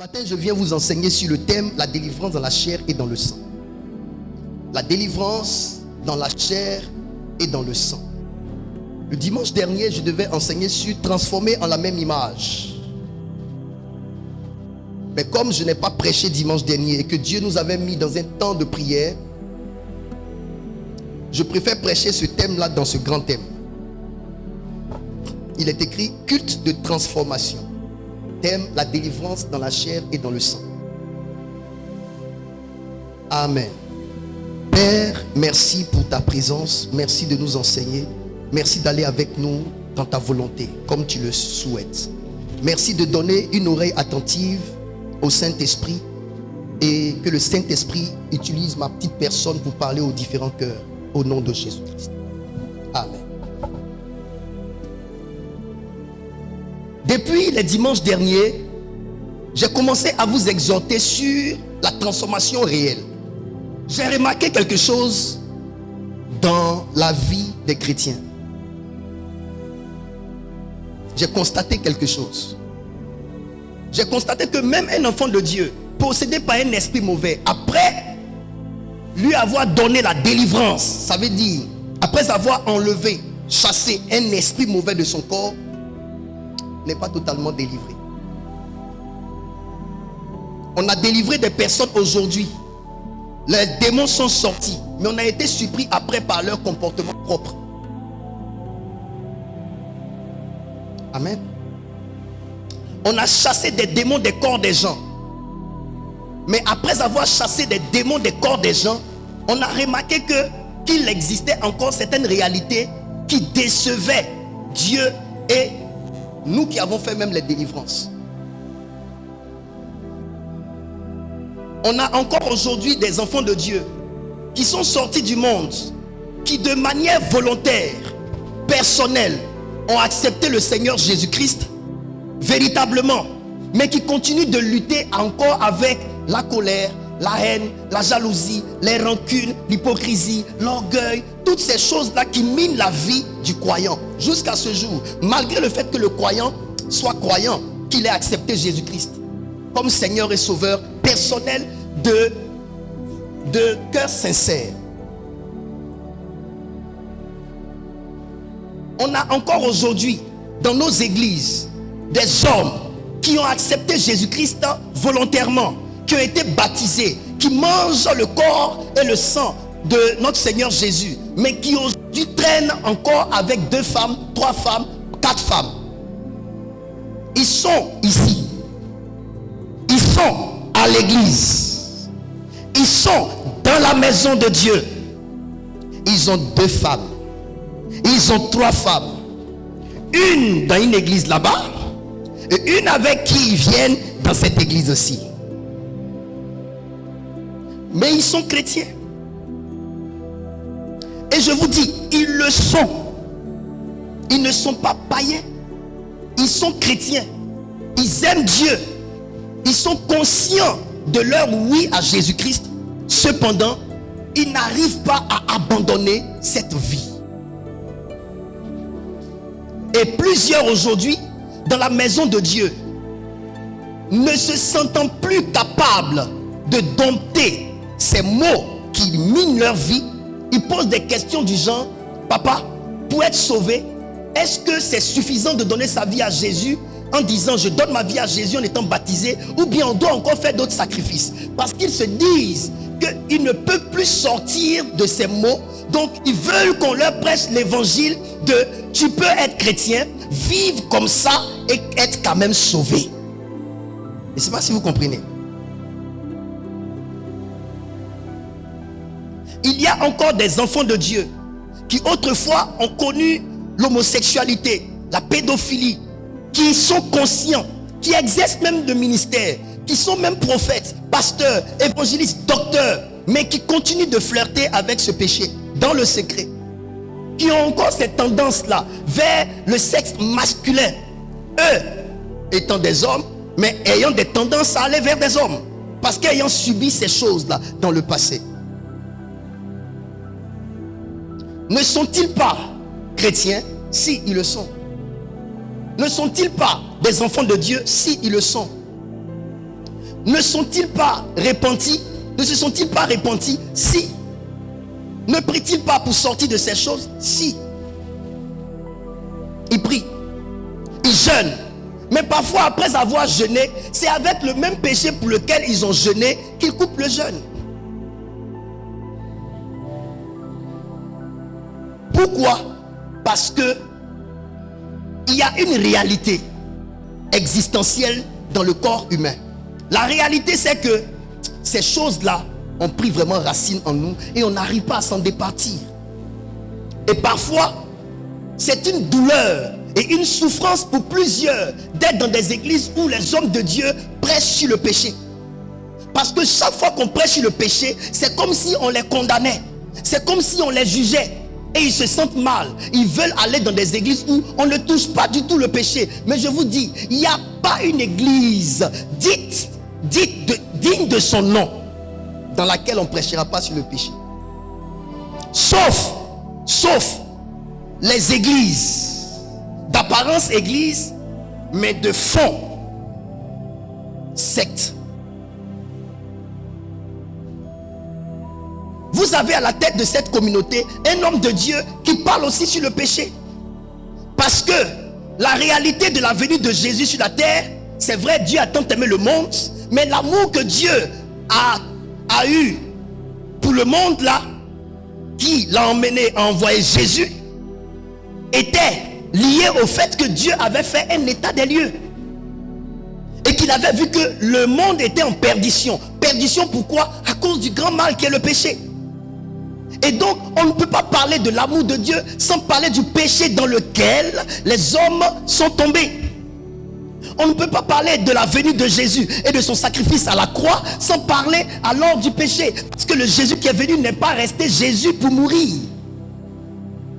matin, je viens vous enseigner sur le thème la délivrance dans la chair et dans le sang. La délivrance dans la chair et dans le sang. Le dimanche dernier, je devais enseigner sur transformer en la même image. Mais comme je n'ai pas prêché dimanche dernier et que Dieu nous avait mis dans un temps de prière, je préfère prêcher ce thème-là dans ce grand thème. Il est écrit culte de transformation. Thème la délivrance dans la chair et dans le sang. Amen. Père, merci pour ta présence. Merci de nous enseigner. Merci d'aller avec nous dans ta volonté, comme tu le souhaites. Merci de donner une oreille attentive au Saint-Esprit et que le Saint-Esprit utilise ma petite personne pour parler aux différents cœurs. Au nom de Jésus-Christ. Amen. Depuis les dimanches derniers, j'ai commencé à vous exhorter sur la transformation réelle. J'ai remarqué quelque chose dans la vie des chrétiens. J'ai constaté quelque chose. J'ai constaté que même un enfant de Dieu, possédé par un esprit mauvais, après lui avoir donné la délivrance, ça veut dire, après avoir enlevé, chassé un esprit mauvais de son corps, n'est pas totalement délivré. On a délivré des personnes aujourd'hui. Les démons sont sortis, mais on a été surpris après par leur comportement propre. Amen. On a chassé des démons des corps des gens. Mais après avoir chassé des démons des corps des gens, on a remarqué qu'il existait encore certaines réalités qui décevaient Dieu et nous qui avons fait même les délivrances. On a encore aujourd'hui des enfants de Dieu qui sont sortis du monde, qui de manière volontaire, personnelle, ont accepté le Seigneur Jésus-Christ véritablement, mais qui continuent de lutter encore avec la colère, la haine, la jalousie, les rancunes, l'hypocrisie, l'orgueil, toutes ces choses-là qui minent la vie du croyant jusqu'à ce jour, malgré le fait que le croyant soit croyant, qu'il ait accepté Jésus-Christ comme Seigneur et Sauveur personnel de cœur sincère. On a encore aujourd'hui dans nos églises des hommes qui ont accepté Jésus-Christ volontairement, qui ont été baptisés, qui mangent le corps et le sang de notre Seigneur Jésus, mais qui aujourd'hui traînent encore avec 2 femmes, 3 femmes, 4 femmes. Ils sont ici. Ils sont à l'église. Ils sont dans la maison de Dieu. Ils ont 2 femmes. Ils ont 3 femmes. Une dans une église là-bas et une avec qui ils viennent dans cette église aussi. Mais ils sont chrétiens. Et je vous dis, ils le sont. Ils ne sont pas païens. Ils sont chrétiens. Ils aiment Dieu. Ils sont conscients de leur oui à Jésus-Christ. Cependant, ils n'arrivent pas à abandonner cette vie. Et plusieurs aujourd'hui, dans la maison de Dieu, ne se sentant plus capables de dompter ces mots qui minent leur vie, ils posent des questions du genre: papa, pour être sauvé, est-ce que c'est suffisant de donner sa vie à Jésus en disant je donne ma vie à Jésus en étant baptisé, ou bien on doit encore faire d'autres sacrifices? Parce qu'ils se disent qu'ils ne peuvent plus sortir de ces mots. Donc ils veulent qu'on leur prêche l'évangile de tu peux être chrétien, vivre comme ça et être quand même sauvé. Je ne sais pas si vous comprenez. Il y a encore des enfants de Dieu qui autrefois ont connu l'homosexualité, la pédophilie, qui sont conscients, qui exercent même de ministère, qui sont même prophètes, pasteurs, évangélistes, docteurs, mais qui continuent de flirter avec ce péché dans le secret, qui ont encore cette tendance-là vers le sexe masculin, eux étant des hommes, mais ayant des tendances à aller vers des hommes, parce qu'ayant subi ces choses-là dans le passé. Ne sont-ils pas chrétiens? Si, ils le sont. Ne sont-ils pas des enfants de Dieu? Si, ils le sont. ne sont-ils pas repentis? Ne se sont-ils pas repentis? Si. Ne prient-ils pas pour sortir de ces choses? Si. Ils prient, ils jeûnent. Mais parfois, après avoir jeûné, c'est avec le même péché pour lequel ils ont jeûné qu'ils coupent le jeûne. Pourquoi? Parce que il y a une réalité existentielle dans le corps humain. La réalité, c'est que ces choses-là ont pris vraiment racine en nous et on n'arrive pas à s'en départir. Et parfois, c'est une douleur et une souffrance pour plusieurs d'être dans des églises où les hommes de Dieu prêchent sur le péché. Parce que chaque fois qu'on prêche sur le péché, c'est comme si on les condamnait. C'est comme si on les jugeait. Et ils se sentent mal. Ils veulent aller dans des églises où on ne touche pas du tout le péché. Mais je vous dis, il n'y a pas une église digne de son nom dans laquelle on ne prêchera pas sur le péché. Sauf les églises d'apparence église, mais de fond secte. Vous avez à la tête de cette communauté un homme de Dieu qui parle aussi sur le péché. Parce que la réalité de la venue de Jésus sur la terre, c'est vrai, Dieu a tant aimé le monde, mais l'amour que Dieu a eu pour le monde là, qui l'a emmené à envoyer Jésus, était lié au fait que Dieu avait fait un état des lieux. Et qu'il avait vu que le monde était en perdition. Perdition pourquoi? À cause du grand mal qui est le péché. Et donc, on ne peut pas parler de l'amour de Dieu sans parler du péché dans lequel les hommes sont tombés. On ne peut pas parler de la venue de Jésus et de son sacrifice à la croix sans parler alors du péché. Parce que le Jésus qui est venu n'est pas resté Jésus pour mourir.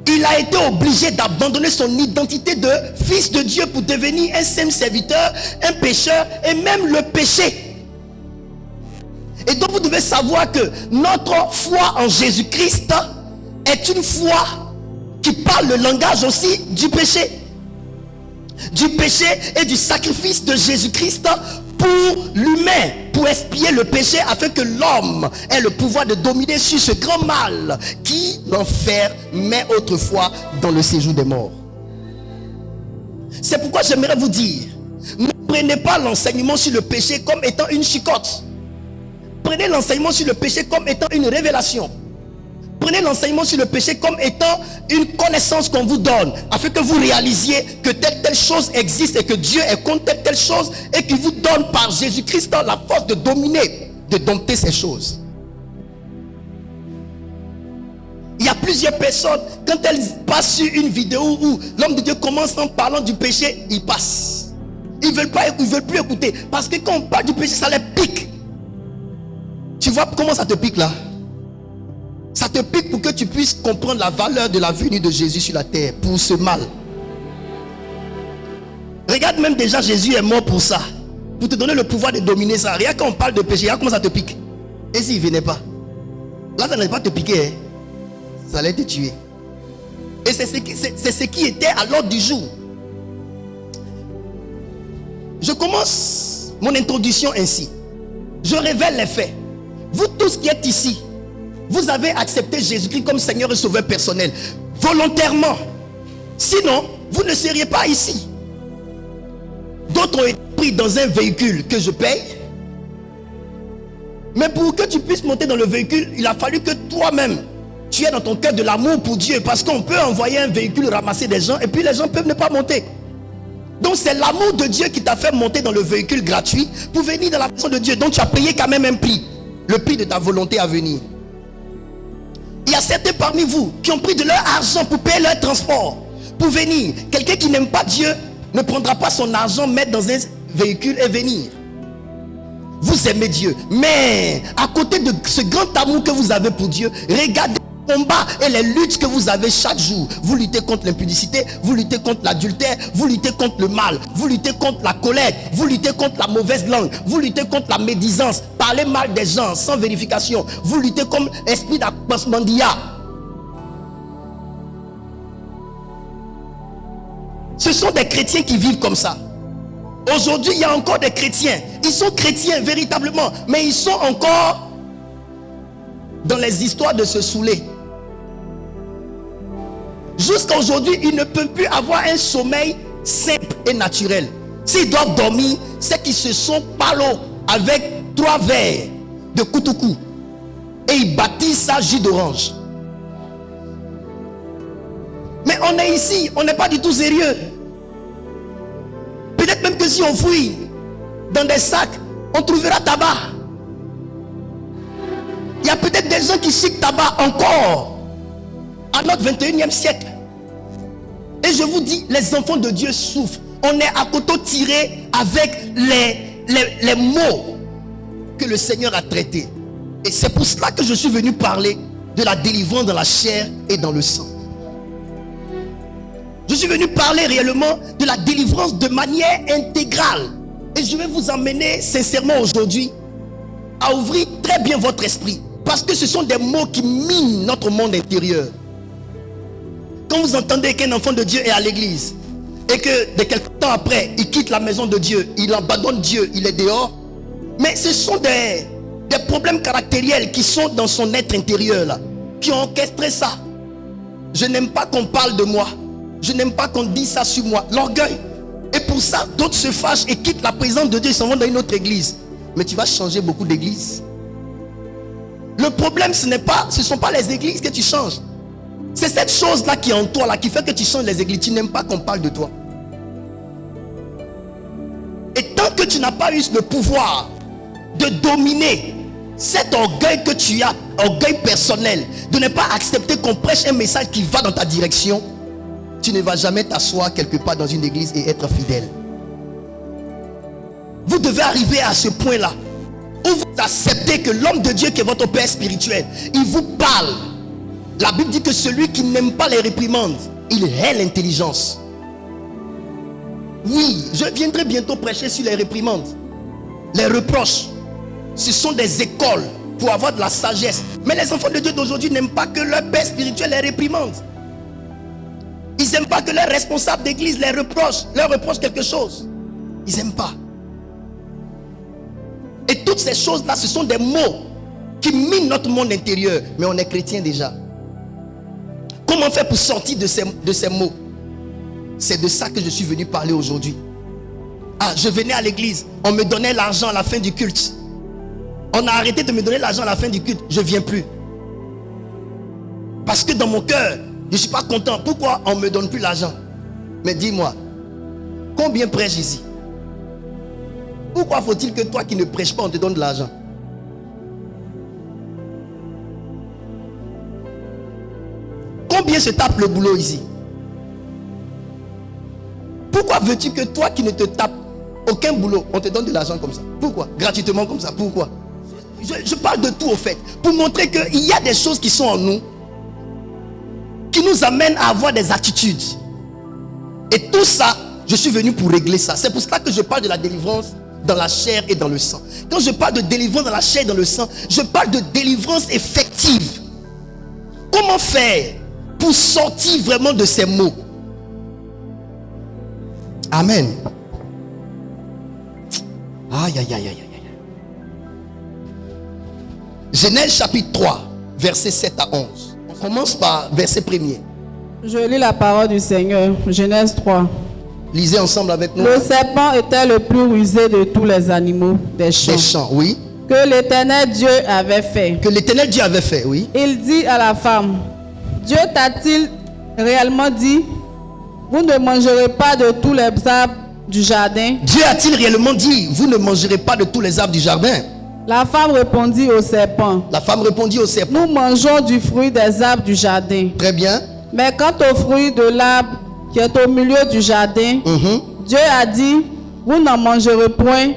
Il a été obligé d'abandonner son identité de fils de Dieu pour devenir un simple serviteur, un pécheur et même le péché. Et donc vous devez savoir que notre foi en Jésus-Christ est une foi qui parle le langage aussi du péché. Du péché et du sacrifice de Jésus-Christ pour l'humain, pour expier le péché afin que l'homme ait le pouvoir de dominer sur ce grand mal qui l'enfer met autrefois dans le séjour des morts. C'est pourquoi j'aimerais vous dire, ne prenez pas l'enseignement sur le péché comme étant une chicotte. Prenez l'enseignement sur le péché comme étant une révélation. Prenez l'enseignement sur le péché comme étant une connaissance qu'on vous donne, afin que vous réalisiez que telle chose existe et que Dieu est contre telle chose, et qu'il vous donne par Jésus-Christ la force de dominer, de dompter ces choses. Il y a plusieurs personnes, quand elles passent sur une vidéo où l'homme de Dieu commence en parlant du péché, ils passent. Ils veulent plus écouter, parce que quand on parle du péché, ça les pique. Tu vois comment ça te pique là? Ça te pique pour que tu puisses comprendre la valeur de la venue de Jésus sur la terre, pour ce mal. Regarde, même déjà Jésus est mort pour ça, pour te donner le pouvoir de dominer ça. Regarde quand on parle de péché, regarde comment ça te pique. Et s'il ne venait pas? Là ça n'allait pas te piquer, hein? Ça allait te tuer. Et c'est ce qui était à l'ordre du jour. Je commence mon introduction ainsi. Je révèle les faits. Vous tous qui êtes ici, vous avez accepté Jésus-Christ comme Seigneur et Sauveur personnel, volontairement. Sinon, vous ne seriez pas ici. D'autres ont été pris dans un véhicule que je paye. Mais pour que tu puisses monter dans le véhicule, il a fallu que toi-même, tu aies dans ton cœur de l'amour pour Dieu. Parce qu'on peut envoyer un véhicule ramasser des gens et puis les gens peuvent ne pas monter. Donc c'est l'amour de Dieu qui t'a fait monter dans le véhicule gratuit pour venir dans la maison de Dieu. Donc tu as payé quand même un prix. Le prix de ta volonté à venir. Il y a certains parmi vous qui ont pris de leur argent pour payer leur transport, pour venir. Quelqu'un qui n'aime pas Dieu ne prendra pas son argent, mettre dans un véhicule et venir. Vous aimez Dieu, mais à côté de ce grand amour que vous avez pour Dieu, regardez les combats et les luttes que vous avez chaque jour. Vous luttez contre l'impudicité, vous luttez contre l'adultère, vous luttez contre le mal, vous luttez contre la colère, vous luttez contre la mauvaise langue, vous luttez contre la médisance, parler mal des gens sans vérification, vous luttez contre l'esprit d'aposmandia. Ce sont des chrétiens qui vivent comme ça. Aujourd'hui, il y a encore des chrétiens. Ils sont chrétiens véritablement, mais ils sont encore dans les histoires de se saouler. Jusqu'à aujourd'hui, ils ne peuvent plus avoir un sommeil simple et naturel. S'ils doivent dormir, c'est qu'ils se sont palo avec 3 verres de koutoukou et ils bâtissent ça jus d'orange. Mais on est ici, on n'est pas du tout sérieux. Peut-être même que si on fouille dans des sacs, on trouvera tabac. Il y a peut-être des gens qui chiquent tabac encore à notre 21e siècle. Et je vous dis, les enfants de Dieu souffrent. On est à couteau tiré avec les mots que le Seigneur a traités. Et c'est pour cela que je suis venu parler de la délivrance dans la chair et dans le sang. Je suis venu parler réellement de la délivrance de manière intégrale. Et je vais vous emmener sincèrement aujourd'hui à ouvrir très bien votre esprit. Parce que ce sont des mots qui minent notre monde intérieur. Quand vous entendez qu'un enfant de Dieu est à l'église et que de quelque temps après, il quitte la maison de Dieu, il abandonne Dieu, il est dehors. Mais ce sont des problèmes caractériels qui sont dans son être intérieur là, qui ont orchestré ça. Je n'aime pas qu'on parle de moi. Je n'aime pas qu'on dise ça sur moi. L'orgueil. Et pour ça, d'autres se fâchent et quittent la présence de Dieu et s'en vont dans une autre église. Mais tu vas changer beaucoup d'églises. Le problème, ce ne sont pas les églises que tu changes. C'est cette chose-là qui est en toi, là, qui fait que tu changes les églises. Tu n'aimes pas qu'on parle de toi. Et tant que tu n'as pas eu le pouvoir de dominer cet orgueil que tu as, orgueil personnel, de ne pas accepter qu'on prêche un message qui va dans ta direction, tu ne vas jamais t'asseoir quelque part dans une église et être fidèle. Vous devez arriver à ce point-là où vous acceptez que l'homme de Dieu qui est votre père spirituel, il vous parle. La Bible dit que celui qui n'aime pas les réprimandes, il hait l'intelligence. Oui, je viendrai bientôt prêcher sur les réprimandes, les reproches. Ce sont des écoles pour avoir de la sagesse. Mais les enfants de Dieu d'aujourd'hui n'aiment pas que leur père spirituel les réprimande. Ils n'aiment pas que leurs responsables d'église les reprochent, leur reprochent quelque chose. Ils n'aiment pas. Et toutes ces choses-là, ce sont des mots qui minent notre monde intérieur. Mais on est chrétien déjà. Comment faire pour sortir de ces mots? C'est de ça que je suis venu parler aujourd'hui. Ah, je venais à l'église, on me donnait l'argent à la fin du culte. On a arrêté de me donner l'argent à la fin du culte. Je ne viens plus. Parce que dans mon cœur, je ne suis pas content. Pourquoi on ne me donne plus l'argent? Mais dis-moi, combien prêche ici? Pourquoi faut-il que toi qui ne prêches pas, on te donne de l'argent? Combien se tape le boulot ici? Pourquoi veux-tu que toi qui ne te tapes aucun boulot, on te donne de l'argent comme ça? Pourquoi? Gratuitement comme ça? Pourquoi? Je parle de tout au fait. Pour montrer qu'il y a des choses qui sont en nous qui nous amènent à avoir des attitudes. Et tout ça, je suis venu pour régler ça. C'est pour cela que je parle de la délivrance dans la chair et dans le sang. Quand je parle de délivrance dans la chair et dans le sang, je parle de délivrance effective. Comment faire pour sortir vraiment de ces mots? Amen. Aïe, aïe, aïe, aïe, aïe. Genèse chapitre 3, versets 7 à 11. On commence par verset 1er. Je lis la parole du Seigneur. Genèse 3. Lisez ensemble avec nous. Le serpent était le plus rusé de tous les animaux des champs. Des champs, oui. Que l'Éternel Dieu avait fait. Que l'Éternel Dieu avait fait, oui. Il dit à la femme, Dieu t'a-t-il réellement dit, vous ne mangerez pas de tous les arbres du jardin? Dieu a-t-il réellement dit, vous ne mangerez pas de tous les arbres du jardin? La femme répondit au serpent. La femme répondit au serpent. Nous mangeons du fruit des arbres du jardin. Très bien. Mais quant au fruit de l'arbre qui est au milieu du jardin, Dieu a dit, vous n'en mangerez point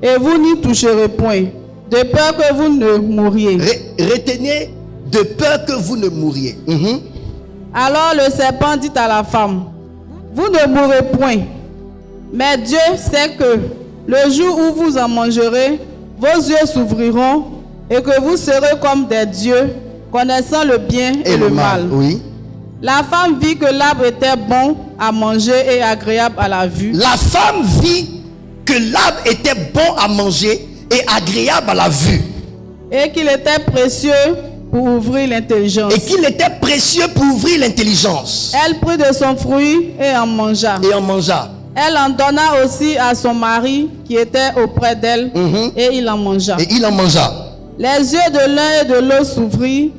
et vous n'y toucherez point, de peur que vous ne mouriez. Retenez, de peur que vous ne mouriez. Alors le serpent dit à la femme, vous ne mourrez point, mais Dieu sait que le jour où vous en mangerez, vos yeux s'ouvriront et que vous serez comme des dieux, connaissant le bien et le mal. Oui. La femme vit que l'arbre était bon à manger et agréable à la vue. La femme vit que l'arbre était bon à manger et agréable à la vue. Et qu'il était précieux pour ouvrir l'intelligence. Et qu'il était précieux pour ouvrir l'intelligence. Elle prit de son fruit et en mangea. Et en mangea. Elle en donna aussi à son mari qui était auprès d'elle, et il en mangea. Et il en mangea. Les yeux de l'un et de l'autre s'ouvrirent.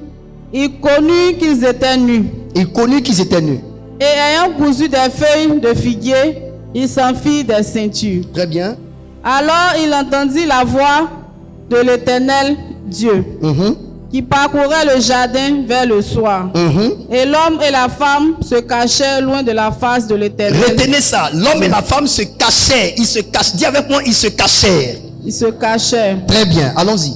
Il connut qu'ils étaient nus. Il connut qu'ils étaient nus. Et ayant cousu des feuilles de figuier, il s'en fit des ceintures. Très bien. Alors il entendit la voix de l'Éternel Dieu qui parcourait le jardin vers le soir. Et l'homme et la femme se cachaient loin de la face de l'Éternel. Retenez ça. L'homme et la femme se cachaient. Ils se cachent. Dis avec moi, ils se cachèrent. Ils se cachaient Très bien. Allons-y.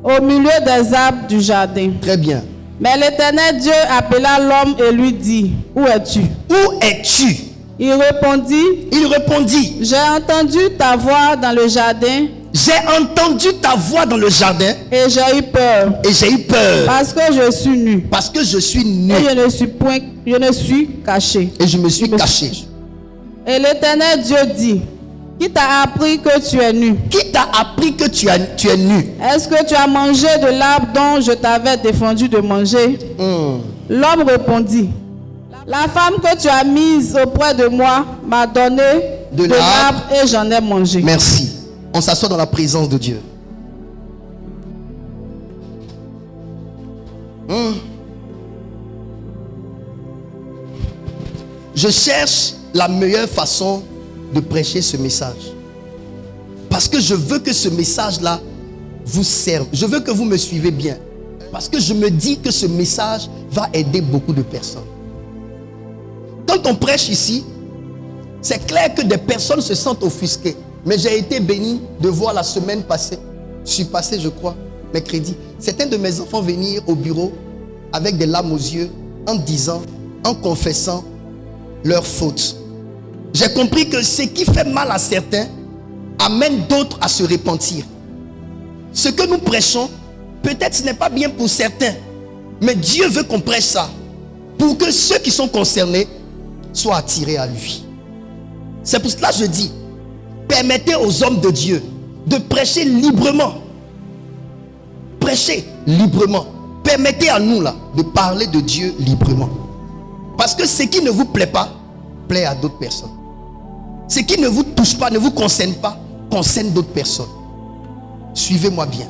au milieu des arbres du jardin. Très bien. Mais l'Éternel Dieu appela l'homme et lui dit: Où es-tu? Où es-tu? Il répondit: Il répondit: J'ai entendu ta voix dans le jardin j'ai entendu ta voix dans le jardin et j'ai eu peur et j'ai eu peur parce que je suis nu parce que je suis nu et je ne suis caché. et je me suis caché. Et l'Éternel Dieu dit: Qui t'a appris que tu es nu? Qui t'a appris que tu es nu? Est-ce que tu as mangé de l'arbre dont je t'avais défendu de manger? L'homme répondit: La femme que tu as mise auprès de moi m'a donné De de l'arbre et j'en ai mangé. Merci. On s'assoit dans la présence de Dieu. Je cherche la meilleure façon de prêcher ce message. Parce que je veux que ce message-là vous serve. Je veux que vous me suivez bien. Parce que je me dis que ce message va aider beaucoup de personnes. Quand on prêche ici, c'est clair que des personnes se sentent offusquées. Mais j'ai été béni de voir la semaine passée, je suis passé je crois, mercredi, certains de mes enfants venir au bureau avec des larmes aux yeux, en disant, en confessant leurs fautes. J'ai compris que ce qui fait mal à certains amène d'autres à se repentir. Ce que nous prêchons, peut-être ce n'est pas bien pour certains, mais Dieu veut qu'on prêche ça pour que ceux qui sont concernés soient attirés à lui. C'est pour cela que je dis, permettez aux hommes de Dieu de prêcher librement. Prêchez librement. Permettez à nous là de parler de Dieu librement. Parce que ce qui ne vous plaît pas, plaît à d'autres personnes. Ce qui ne vous touche pas, ne vous concerne pas, concerne d'autres personnes. Suivez-moi bien.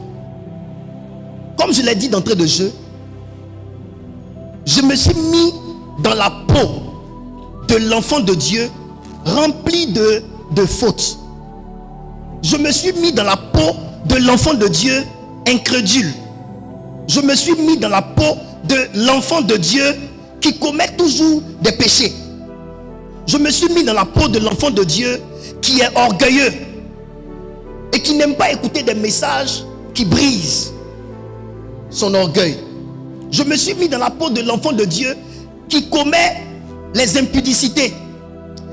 Comme je l'ai dit d'entrée de jeu, je me suis mis dans la peau de l'enfant de Dieu rempli de fautes. Je me suis mis dans la peau de l'enfant de Dieu incrédule. Je me suis mis dans la peau de l'enfant de Dieu qui commet toujours des péchés. Je me suis mis dans la peau de l'enfant de Dieu qui est orgueilleux et qui n'aime pas écouter des messages qui brisent son orgueil. Je me suis mis dans la peau de l'enfant de Dieu qui commet les impudicités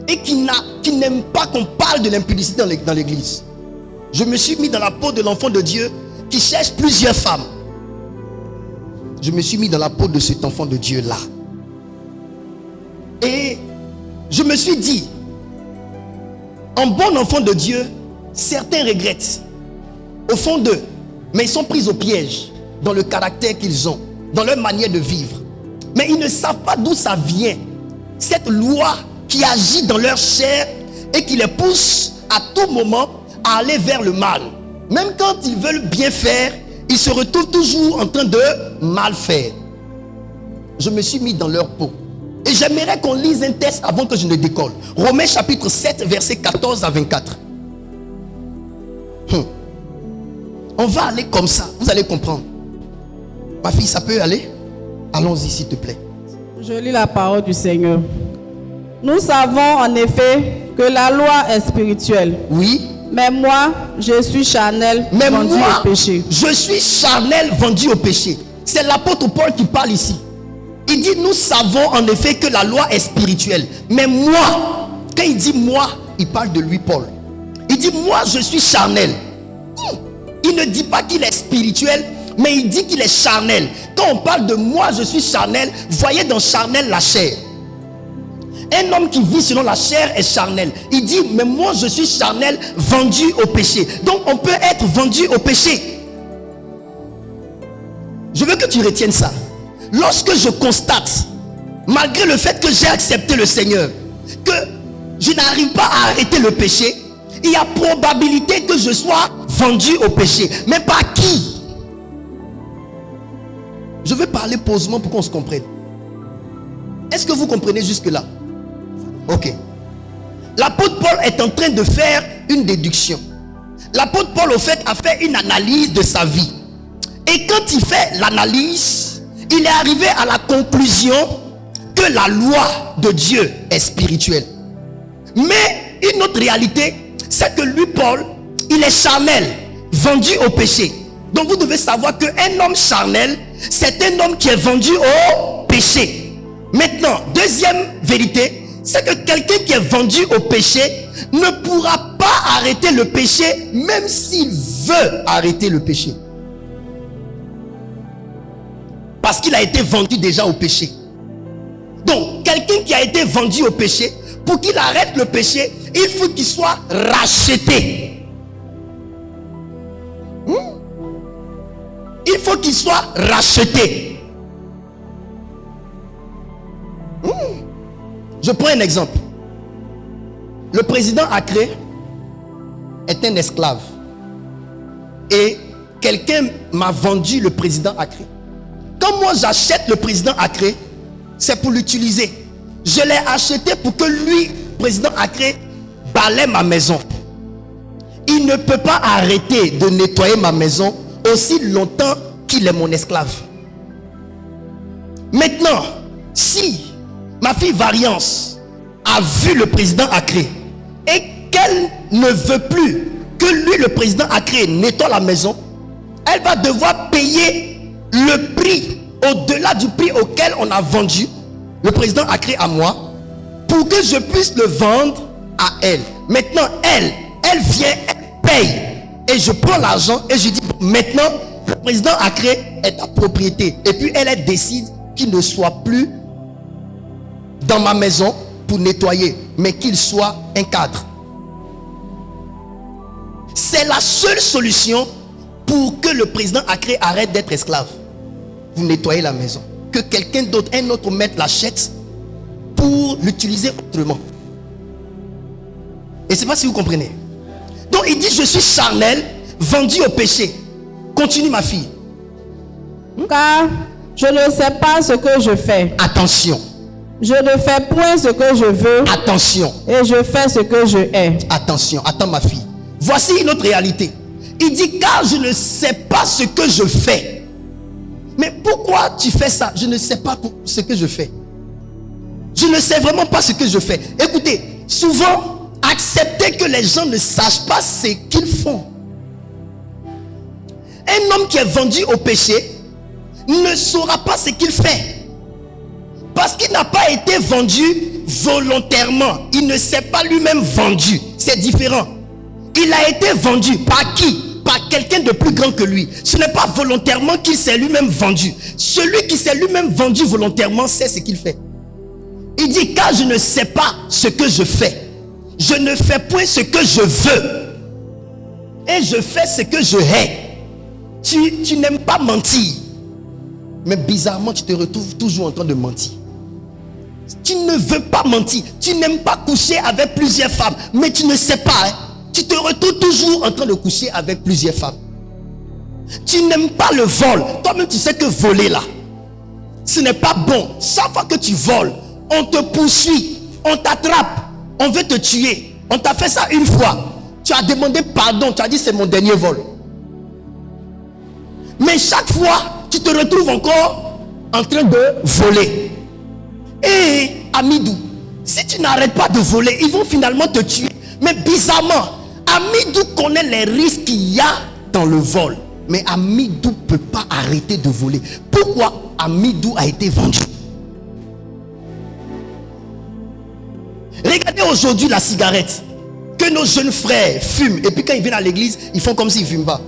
et qui n'aime pas qu'on parle de l'impudicité dans l'église. Je me suis mis dans la peau de l'enfant de Dieu qui cherche plusieurs femmes. Je me suis mis dans la peau de cet enfant de Dieu là. Et je me suis dit, en bon enfant de Dieu, certains regrettent au fond d'eux, mais ils sont pris au piège dans le caractère qu'ils ont, dans leur manière de vivre. Mais ils ne savent pas d'où ça vient, cette loi qui agit dans leur chair et qui les pousse à tout moment à aller vers le mal. Même quand ils veulent bien faire, ils se retrouvent toujours en train de mal faire. Je me suis mis dans leur peau. Et j'aimerais qu'on lise un texte avant que je ne décolle. Romains chapitre 7, versets 14 à 24. On va aller comme ça, vous allez comprendre. Ma fille, ça peut aller? Allons-y s'il te plaît. Je lis la parole du Seigneur. Nous savons en effet que la loi est spirituelle. Oui. Mais moi, je suis charnel, vendu au péché. Je suis charnel, vendu au péché. C'est l'apôtre Paul qui parle ici. Il dit, nous savons en effet que la loi est spirituelle. Mais moi, quand il dit moi, il parle de lui, Paul. Il dit, moi, je suis charnel. Il ne dit pas qu'il est spirituel, mais il dit qu'il est charnel. Quand on parle de moi, je suis charnel, voyez dans charnel la chair. Un homme qui vit selon la chair est charnel. Il dit, mais moi je suis charnel, vendu au péché. Donc on peut être vendu au péché. Je veux que tu retiennes ça. Lorsque je constate, malgré le fait que j'ai accepté le Seigneur, que je n'arrive pas à arrêter le péché, il y a probabilité que je sois vendu au péché. Mais par qui? Je veux parler posément pour qu'on se comprenne. Est-ce que vous comprenez jusque-là? Ok. L'apôtre Paul est en train de faire une déduction. L'apôtre Paul, au fait, a fait une analyse de sa vie. Et quand il fait l'analyse, il est arrivé à la conclusion que la loi de Dieu est spirituelle. Mais une autre réalité, c'est que lui, Paul, il est charnel, vendu au péché. Donc vous devez savoir qu'un homme charnel, c'est un homme qui est vendu au péché. Maintenant, deuxième vérité, c'est que quelqu'un qui est vendu au péché ne pourra pas arrêter le péché, même s'il veut arrêter le péché. Parce qu'il a été vendu déjà au péché. Donc, quelqu'un qui a été vendu au péché, pour qu'il arrête le péché, il faut qu'il soit racheté. Il faut qu'il soit racheté. Je prends un exemple. Le président Accré est un esclave. Et quelqu'un m'a vendu le président Accré. Quand moi j'achète le président Accré, c'est pour l'utiliser. Je l'ai acheté pour que lui, président Accré, balaie ma maison. Il ne peut pas arrêter de nettoyer ma maison aussi longtemps qu'il est mon esclave. Maintenant, si ma fille Variance a vu le président Accré et qu'elle ne veut plus que lui, le président Accré, nettoie la maison, elle va devoir payer le prix au-delà du prix auquel on a vendu le président Accré à moi, pour que je puisse le vendre à elle. Maintenant, elle vient, elle paye, et je prends l'argent et je dis, maintenant, le président Accré est ta propriété. Et puis elle décide qu'il ne soit plus dans ma maison pour nettoyer, mais qu'il soit un cadre. C'est la seule solution pour que le président Accré arrête d'être esclave. Vous nettoyez la maison. Que quelqu'un d'autre, un autre maître l'achète pour l'utiliser autrement. Et je ne sais pas si vous comprenez. Donc il dit, je suis charnel, vendu au péché. Continue ma fille. Car je ne sais pas ce que je fais. Attention. Je ne fais point ce que je veux. Attention. Et je fais ce que je hais. Attention, attends ma fille. Voici une autre réalité. Il dit, car je ne sais pas ce que je fais. Mais pourquoi tu fais ça? Je ne sais pas ce que je fais. Je ne sais vraiment pas ce que je fais. Écoutez, souvent, accepter que les gens ne sachent pas ce qu'ils font. Un homme qui est vendu au péché ne saura pas ce qu'il fait. Parce qu'il n'a pas été vendu volontairement. Il ne s'est pas lui-même vendu. C'est différent. Il a été vendu par qui? Par quelqu'un de plus grand que lui. Ce n'est pas volontairement qu'il s'est lui-même vendu. Celui qui s'est lui-même vendu volontairement sait ce qu'il fait. Il dit, car je ne sais pas ce que je fais. Je ne fais point ce que je veux. Et je fais ce que je hais. Tu n'aimes pas mentir. Mais bizarrement, tu te retrouves toujours en train de mentir. Tu ne veux pas mentir. Tu n'aimes pas coucher avec plusieurs femmes. Mais tu ne sais pas, hein. Tu te retrouves toujours en train de coucher avec plusieurs femmes. Tu n'aimes pas le vol. Toi-même, tu sais que voler là, ce n'est pas bon. Chaque fois que tu voles, on te poursuit, on t'attrape, on veut te tuer. On t'a fait ça une fois. Tu as demandé pardon, tu as dit c'est mon dernier vol. Mais chaque fois, tu te retrouves encore en train de voler. Et Amidou, si tu n'arrêtes pas de voler, ils vont finalement te tuer. Mais bizarrement, Amidou connaît les risques qu'il y a dans le vol. Mais Amidou ne peut pas arrêter de voler. Pourquoi Amidou a été vendu? Regardez aujourd'hui la cigarette que nos jeunes frères fument. Et puis quand ils viennent à l'église, ils font comme s'ils ne fument pas.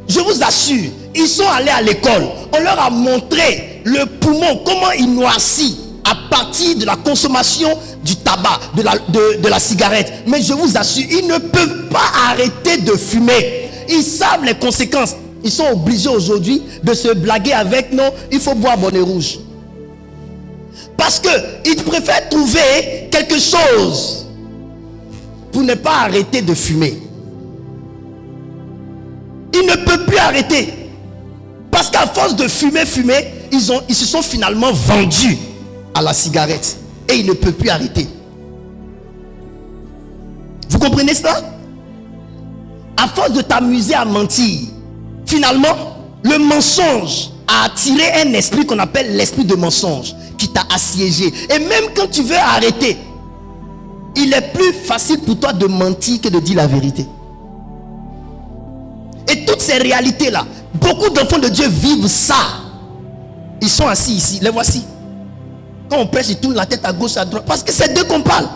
Je vous assure, ils sont allés à l'école. On leur a montré le poumon, comment il noircit à partir de la consommation du tabac, de la cigarette. Mais je vous assure, ils ne peuvent pas arrêter de fumer. Ils savent les conséquences. Ils sont obligés aujourd'hui de se blaguer avec non, il faut boire bonnet rouge. Parce qu'ils préfèrent trouver quelque chose pour ne pas arrêter de fumer. Ils ne peuvent plus arrêter. Parce qu'à force de fumer, ils se sont finalement vendus à la cigarette. Et ils ne peuvent plus arrêter. Vous comprenez cela? À force de t'amuser à mentir, finalement, le mensonge a attiré un esprit qu'on appelle l'esprit de mensonge, qui t'a assiégé. Et même quand tu veux arrêter, il est plus facile pour toi de mentir que de dire la vérité. Et toutes ces réalités-là, beaucoup d'enfants de Dieu vivent ça. Ils sont assis ici, les voici. Quand on prêche, ils tournent la tête à gauche, à droite, parce que c'est d'eux qu'on parle.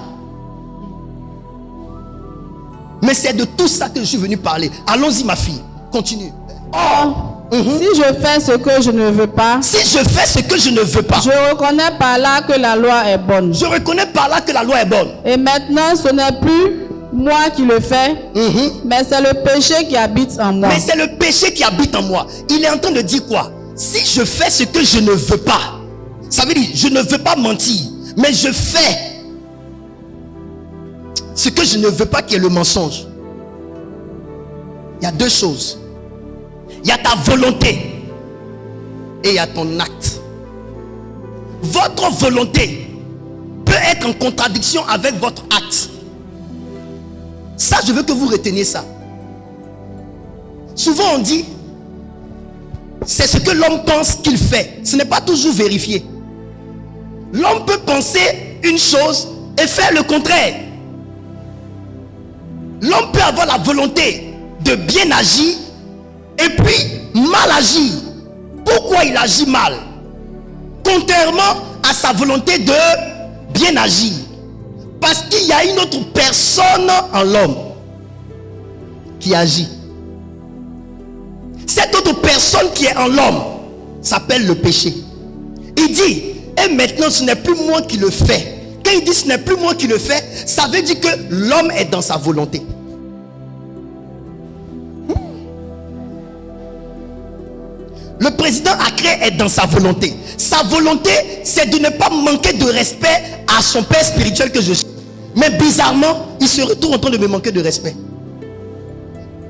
Mais c'est de tout ça que je suis venu parler. Allons-y, ma fille, continue. Si je fais ce que je ne veux pas, si je fais ce que je ne veux pas, je reconnais par là que la loi est bonne. Je reconnais par là que la loi est bonne. Et maintenant, ce n'est plus moi qui le fais, mais c'est le péché qui habite en moi. Mais c'est le péché qui habite en moi. Il est en train de dire quoi? Si je fais ce que je ne veux pas, ça veut dire je ne veux pas mentir, mais je fais ce que je ne veux pas, qui est le mensonge. Il y a deux choses. Il y a ta volonté et il y a ton acte. Votre volonté peut être en contradiction avec votre acte. Ça, je veux que vous reteniez ça. Souvent on dit, c'est ce que l'homme pense qu'il fait. Ce n'est pas toujours vérifié. L'homme peut penser une chose et faire le contraire. L'homme peut avoir la volonté de bien agir et puis mal agir. Pourquoi il agit mal? Contrairement à sa volonté de bien agir. Parce qu'il y a une autre personne en l'homme qui agit. Cette autre personne qui est en l'homme s'appelle le péché. Il dit, et maintenant ce n'est plus moi qui le fais. Quand il dit ce n'est plus moi qui le fais, ça veut dire que l'homme est dans sa volonté. Le président Accré est dans sa volonté. Sa volonté, c'est de ne pas manquer de respect à son père spirituel que je suis. Mais bizarrement, il se retrouve en train de me manquer de respect.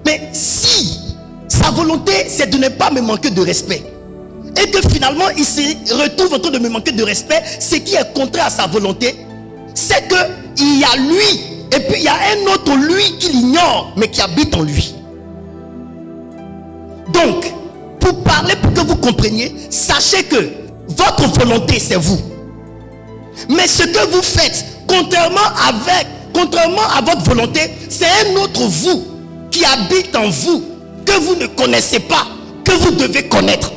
Mais si sa volonté, c'est de ne pas me manquer de respect, et que finalement, il se retrouve en train de me manquer de respect, ce qui est contraire à sa volonté, c'est qu'il y a lui, et puis il y a un autre lui qu'il ignore, mais qui habite en lui. Donc, pour parler, pour que vous compreniez, sachez que votre volonté, c'est vous. Mais ce que vous faites, contrairement à votre volonté, c'est un autre vous qui habite en vous, que vous ne connaissez pas, que vous devez connaître.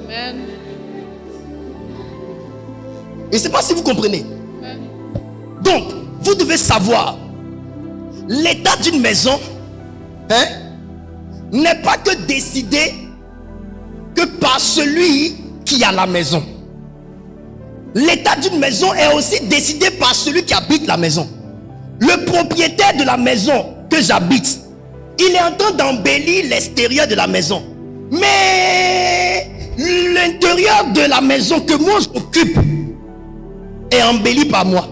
Amen. Je ne sais pas si vous comprenez. Amen. Donc, vous devez savoir, l'état d'une maison n'est pas que décidé que par celui qui a la maison. L'état d'une maison est aussi décidé par celui qui habite la maison. Le propriétaire de la maison que j'habite, il est en train d'embellir l'extérieur de la maison. Mais l'intérieur de la maison que moi j'occupe est embelli par moi.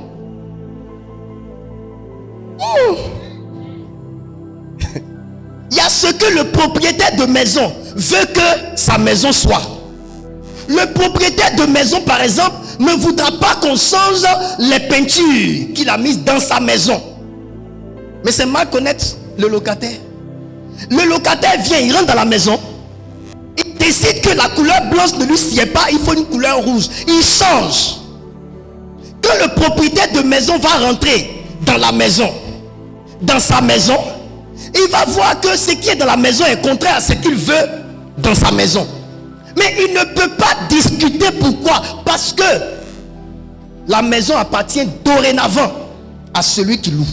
Il y a ce que le propriétaire de maison veut que sa maison soit. Le propriétaire de maison, par exemple, ne voudra pas qu'on change les peintures qu'il a mises dans sa maison. Mais c'est mal connaître le locataire. Le locataire vient, il rentre dans la maison. Il décide que la couleur blanche ne lui sied pas, il faut une couleur rouge. Il change. Quand le propriétaire de maison va rentrer dans la maison, dans sa maison, il va voir que ce qui est dans la maison est contraire à ce qu'il veut dans sa maison. Mais il ne peut pas discuter. Pourquoi? Parce que la maison appartient dorénavant à celui qui loue.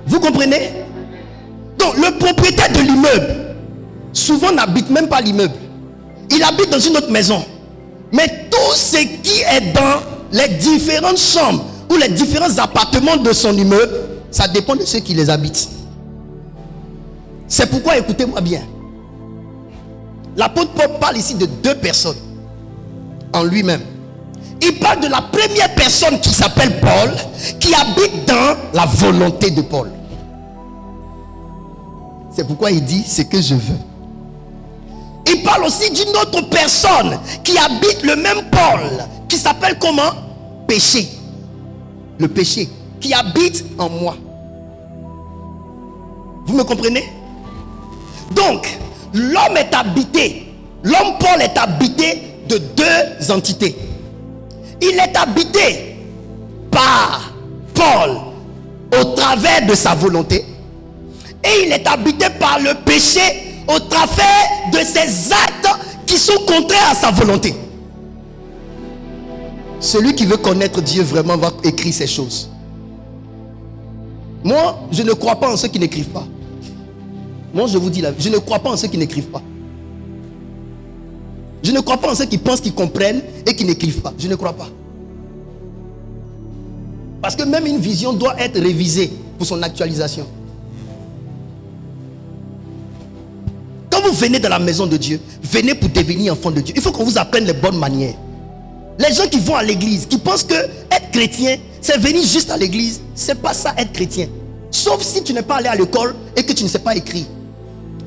Vous comprenez? Donc le propriétaire de l'immeuble souvent n'habite même pas l'immeuble. Il habite dans une autre maison. Mais tous tout ce qui est dans les différentes chambres ou les différents appartements de son immeuble, ça dépend de ceux qui les habitent. C'est pourquoi, écoutez-moi bien, l'apôtre Paul parle ici de deux personnes en lui-même. Il parle de la première personne qui s'appelle Paul, qui habite dans la volonté de Paul. C'est pourquoi il dit ce que je veux. Il parle aussi d'une autre personne qui habite le même Paul, qui s'appelle comment? Péché. Le péché qui habite en moi. Vous me comprenez? Donc, l'homme est habité, l'homme Paul est habité de deux entités. Il est habité par Paul au travers de sa volonté, et il est habité par le péché au travers de ses actes qui sont contraires à sa volonté. Celui qui veut connaître Dieu vraiment va écrire ces choses. Moi, je ne crois pas en ceux qui n'écrivent pas. Moi, je vous dis là, je ne crois pas en ceux qui n'écrivent pas. Je ne crois pas en ceux qui pensent qu'ils comprennent et qui n'écrivent pas. Je ne crois pas. Parce que même une vision doit être révisée pour son actualisation. Quand vous venez dans la maison de Dieu, venez pour devenir enfant de Dieu. Il faut qu'on vous apprenne les bonnes manières. Les gens qui vont à l'église, qui pensent que être chrétien, c'est venir juste à l'église. C'est pas ça être chrétien. Sauf si tu n'es pas allé à l'école et que tu ne sais pas écrire.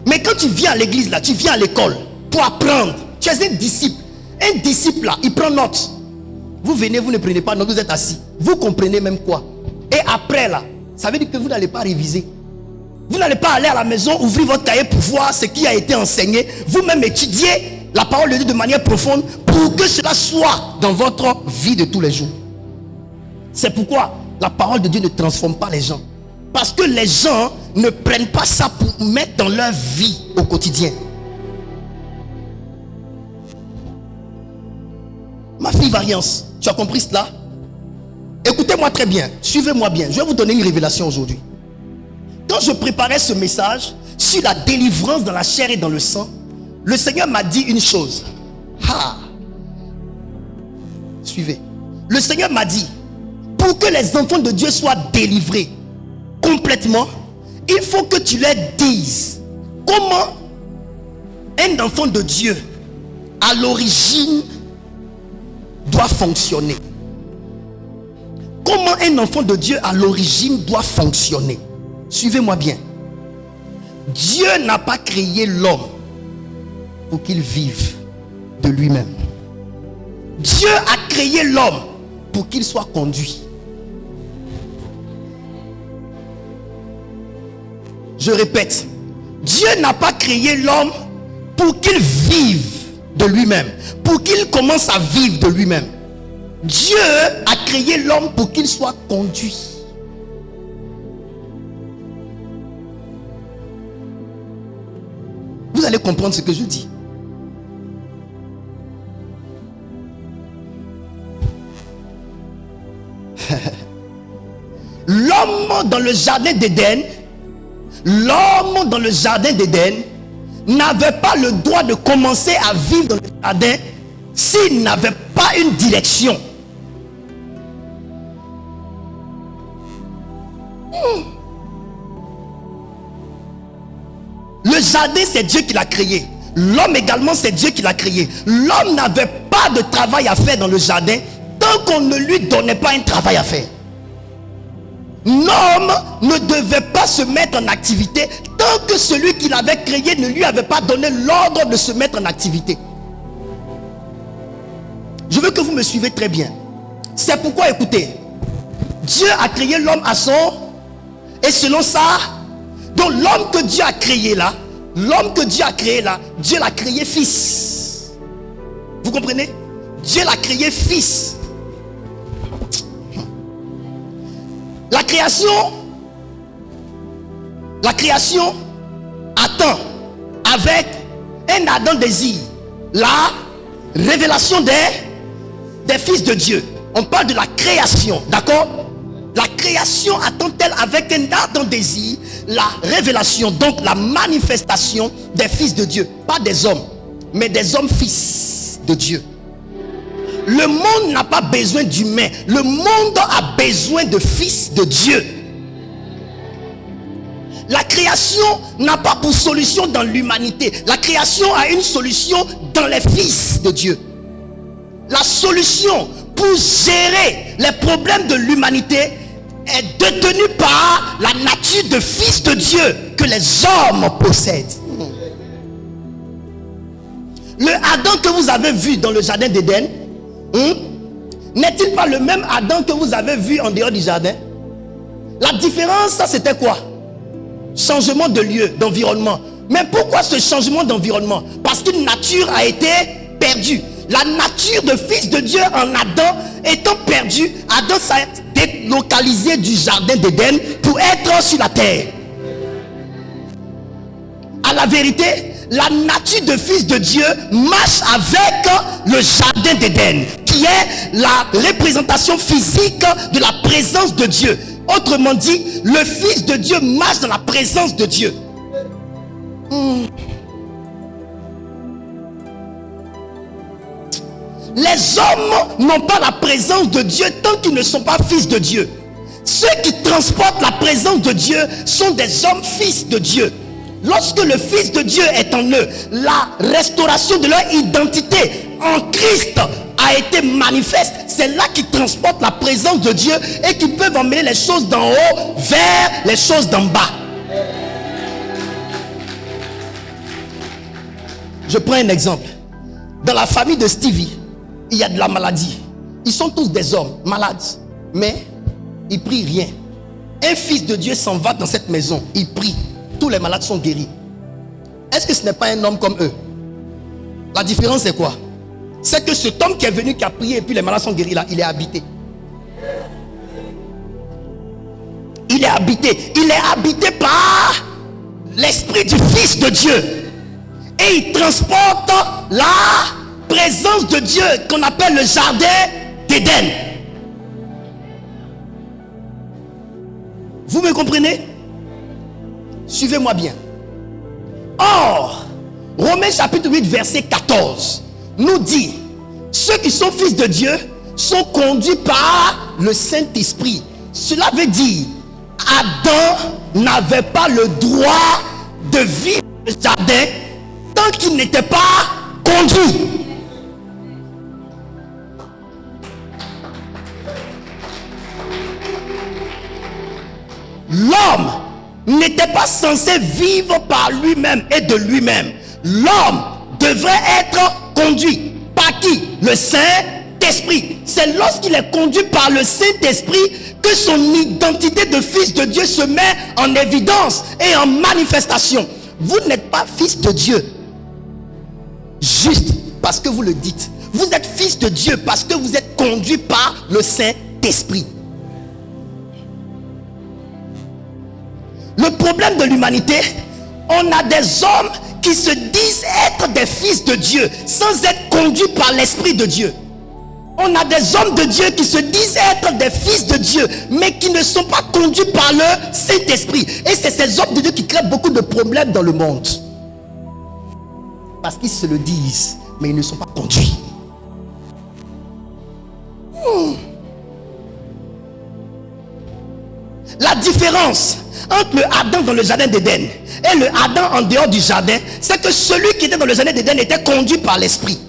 Mais quand tu viens à l'église là, tu viens à l'école pour apprendre. Tu es un disciple. Un disciple là, il prend note. Vous venez, vous ne prenez pas note, vous êtes assis. Vous comprenez même quoi. Et après là, ça veut dire que vous n'allez pas réviser. Vous n'allez pas aller à la maison, ouvrir votre cahier pour voir ce qui a été enseigné. Vous-même étudiez la parole de Dieu de manière profonde pour que cela soit dans votre vie de tous les jours. C'est pourquoi la parole de Dieu ne transforme pas les gens. Parce que les gens ne prennent pas ça pour mettre dans leur vie au quotidien. Ma fille Variance, tu as compris cela? Écoutez-moi très bien, suivez-moi bien. Je vais vous donner une révélation aujourd'hui. Quand je préparais ce message sur la délivrance dans la chair et dans le sang, le Seigneur m'a dit une chose. Suivez. Le Seigneur m'a dit, pour que les enfants de Dieu soient délivrés complètement, il faut que tu leur dises comment un enfant de Dieu à l'origine doit fonctionner. Comment un enfant de Dieu à l'origine doit fonctionner. Suivez-moi bien. Dieu n'a pas créé l'homme pour qu'il vive de lui-même. Dieu a créé l'homme pour qu'il soit conduit. Je répète, Dieu n'a pas créé l'homme pour qu'il vive de lui-même, pour qu'il commence à vivre de lui-même. Dieu a créé l'homme pour qu'il soit conduit. Vous allez comprendre ce que je dis. L'homme dans le jardin d'Éden, n'avait pas le droit de commencer à vivre dans le jardin s'il n'avait pas une direction. Le jardin, c'est Dieu qui l'a créé. L'homme également, c'est Dieu qui l'a créé. L'homme n'avait pas de travail à faire dans le jardin tant qu'on ne lui donnait pas un travail à faire. L'homme ne devait pas se mettre en activité tant que celui qui l'avait créé ne lui avait pas donné l'ordre de se mettre en activité. Je veux que vous me suivez très bien. C'est pourquoi, écoutez, Dieu a créé l'homme à son et selon ça. Donc l'homme que Dieu a créé là, Dieu l'a créé fils. Vous comprenez? Dieu l'a créé fils. La création attend avec un ardent désir la révélation des fils de Dieu. On parle de la création, d'accord? La création attend-elle avec un ardent désir la révélation, donc la manifestation des fils de Dieu. Pas des hommes, mais des hommes fils de Dieu. Le monde n'a pas besoin d'humains. Le monde a besoin de fils de Dieu. La création n'a pas pour solution dans l'humanité. La création a une solution dans les fils de Dieu. La solution pour gérer les problèmes de l'humanité est détenue par la nature de fils de Dieu que les hommes possèdent. Le Adam que vous avez vu dans le jardin d'Éden, n'est-il pas le même Adam que vous avez vu en dehors du jardin? La différence, ça c'était quoi? Changement de lieu, d'environnement. Mais pourquoi ce changement d'environnement? Parce qu'une nature a été perdue. La nature de fils de Dieu en Adam étant perdue, Adam s'est délocalisé du jardin d'Éden pour être sur la terre. À la vérité, la nature de fils de Dieu marche avec le jardin d'Éden, qui est la représentation physique de la présence de Dieu. Autrement dit, le fils de Dieu marche dans la présence de Dieu. Les hommes n'ont pas la présence de Dieu tant qu'ils ne sont pas fils de Dieu. Ceux qui transportent la présence de Dieu sont des hommes fils de Dieu. Lorsque le Fils de Dieu est en eux, la restauration de leur identité en Christ a été manifeste. C'est là qu'ils transportent la présence de Dieu et qu'ils peuvent emmener les choses d'en haut vers les choses d'en bas. Je prends un exemple. Dans la famille de Stevie, il y a de la maladie. Ils sont tous des hommes malades, mais ils prient rien. Un fils de Dieu s'en va dans cette maison, il prie. Tous les malades sont guéris. Est-ce que ce n'est pas un homme comme eux? La différence c'est quoi? C'est que cet homme qui est venu, qui a prié et puis les malades sont guéris là, il est habité. Il est habité. Il est habité par l'esprit du Fils de Dieu. Et il transporte la présence de Dieu qu'on appelle le jardin d'Éden. Vous me comprenez? Suivez-moi bien. Or, Romains chapitre 8 verset 14 nous dit: ceux qui sont fils de Dieu sont conduits par le Saint-Esprit. Cela veut dire Adam n'avait pas le droit de vivre le jardin tant qu'il n'était pas conduit. L'homme n'était pas censé vivre par lui-même et de lui-même. L'homme devrait être conduit par qui? Le Saint-Esprit. C'est lorsqu'il est conduit par le Saint-Esprit que son identité de fils de Dieu se met en évidence et en manifestation. Vous n'êtes pas fils de Dieu juste parce que vous le dites. Vous êtes fils de Dieu parce que vous êtes conduit par le Saint-Esprit. Le problème de l'humanité, on a des hommes qui se disent être des fils de Dieu sans être conduits par l'Esprit de Dieu. On a des hommes de Dieu qui se disent être des fils de Dieu mais qui ne sont pas conduits par le Saint-Esprit. Et c'est ces hommes de Dieu qui créent beaucoup de problèmes dans le monde. Parce qu'ils se le disent mais ils ne sont pas conduits. La différence entre le Adam dans le jardin d'Éden et le Adam en dehors du jardin, c'est que celui qui était dans le jardin d'Éden était conduit par l'Esprit.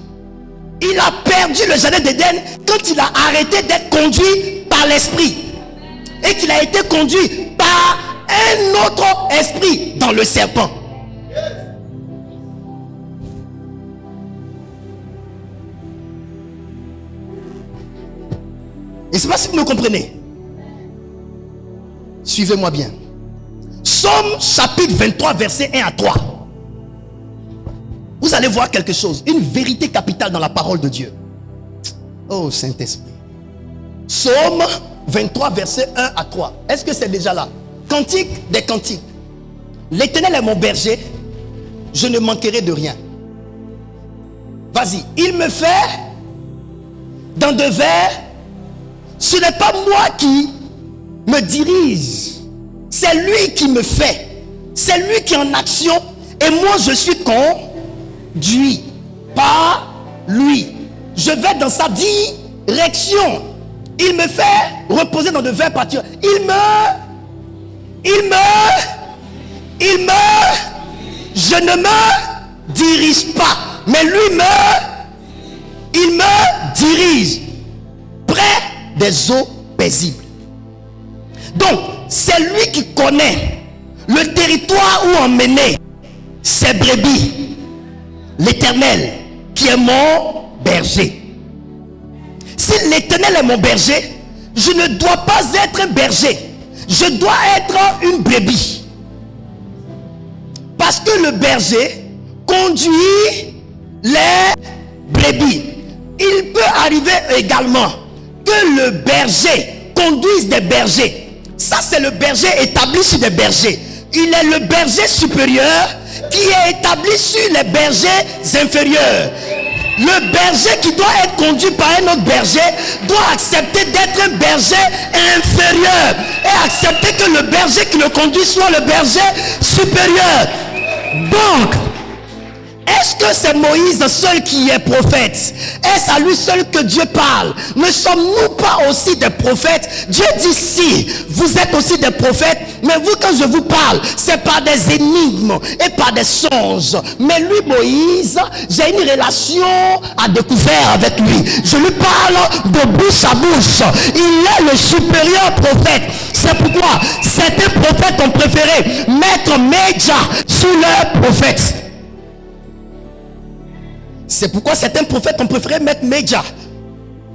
Il a perdu le jardin d'Éden quand il a arrêté d'être conduit par l'Esprit et qu'il a été conduit par un autre esprit dans le serpent. Et c'est pas si vous me comprenez. Suivez-moi bien. Psaume chapitre 23 verset 1 à 3. Vous allez voir quelque chose, une vérité capitale dans la parole de Dieu. Oh Saint-Esprit. Psaume 23 verset 1 à 3. Est-ce que c'est déjà là? Cantique des cantiques. L'Éternel est mon berger, je ne manquerai de rien. Vas-y. Il me fait dans de verts. Ce n'est pas moi qui me dirige, c'est lui qui me fait, c'est lui qui est en action et moi je suis conduit par lui. Je vais dans sa direction. Il me fait reposer dans de verts pâturages. Je ne me dirige pas, mais lui il me dirige près des eaux paisibles. Donc, c'est lui qui connaît le territoire où emmener ses brebis. L'Éternel qui est mon berger. Si l'Éternel est mon berger, je ne dois pas être un berger. Je dois être une brebis. Parce que le berger conduit les brebis. Il peut arriver également que le berger conduise des bergers. Ça, c'est le berger établi sur des bergers. Il est le berger supérieur qui est établi sur les bergers inférieurs. Le berger qui doit être conduit par un autre berger doit accepter d'être un berger inférieur et accepter que le berger qui le conduit soit le berger supérieur. Donc, est-ce que c'est Moïse seul qui est prophète? Est-ce à lui seul que Dieu parle? Ne sommes-nous pas aussi des prophètes? Dieu dit si, vous êtes aussi des prophètes, mais vous quand je vous parle, c'est par des énigmes et par des songes. Mais lui, Moïse, j'ai une relation à découvert avec lui. Je lui parle de bouche à bouche. Il est le supérieur prophète. C'est pourquoi certains prophètes ont préféré mettre Média sous leur prophète. C'est pourquoi certains prophètes ont préféré mettre Média,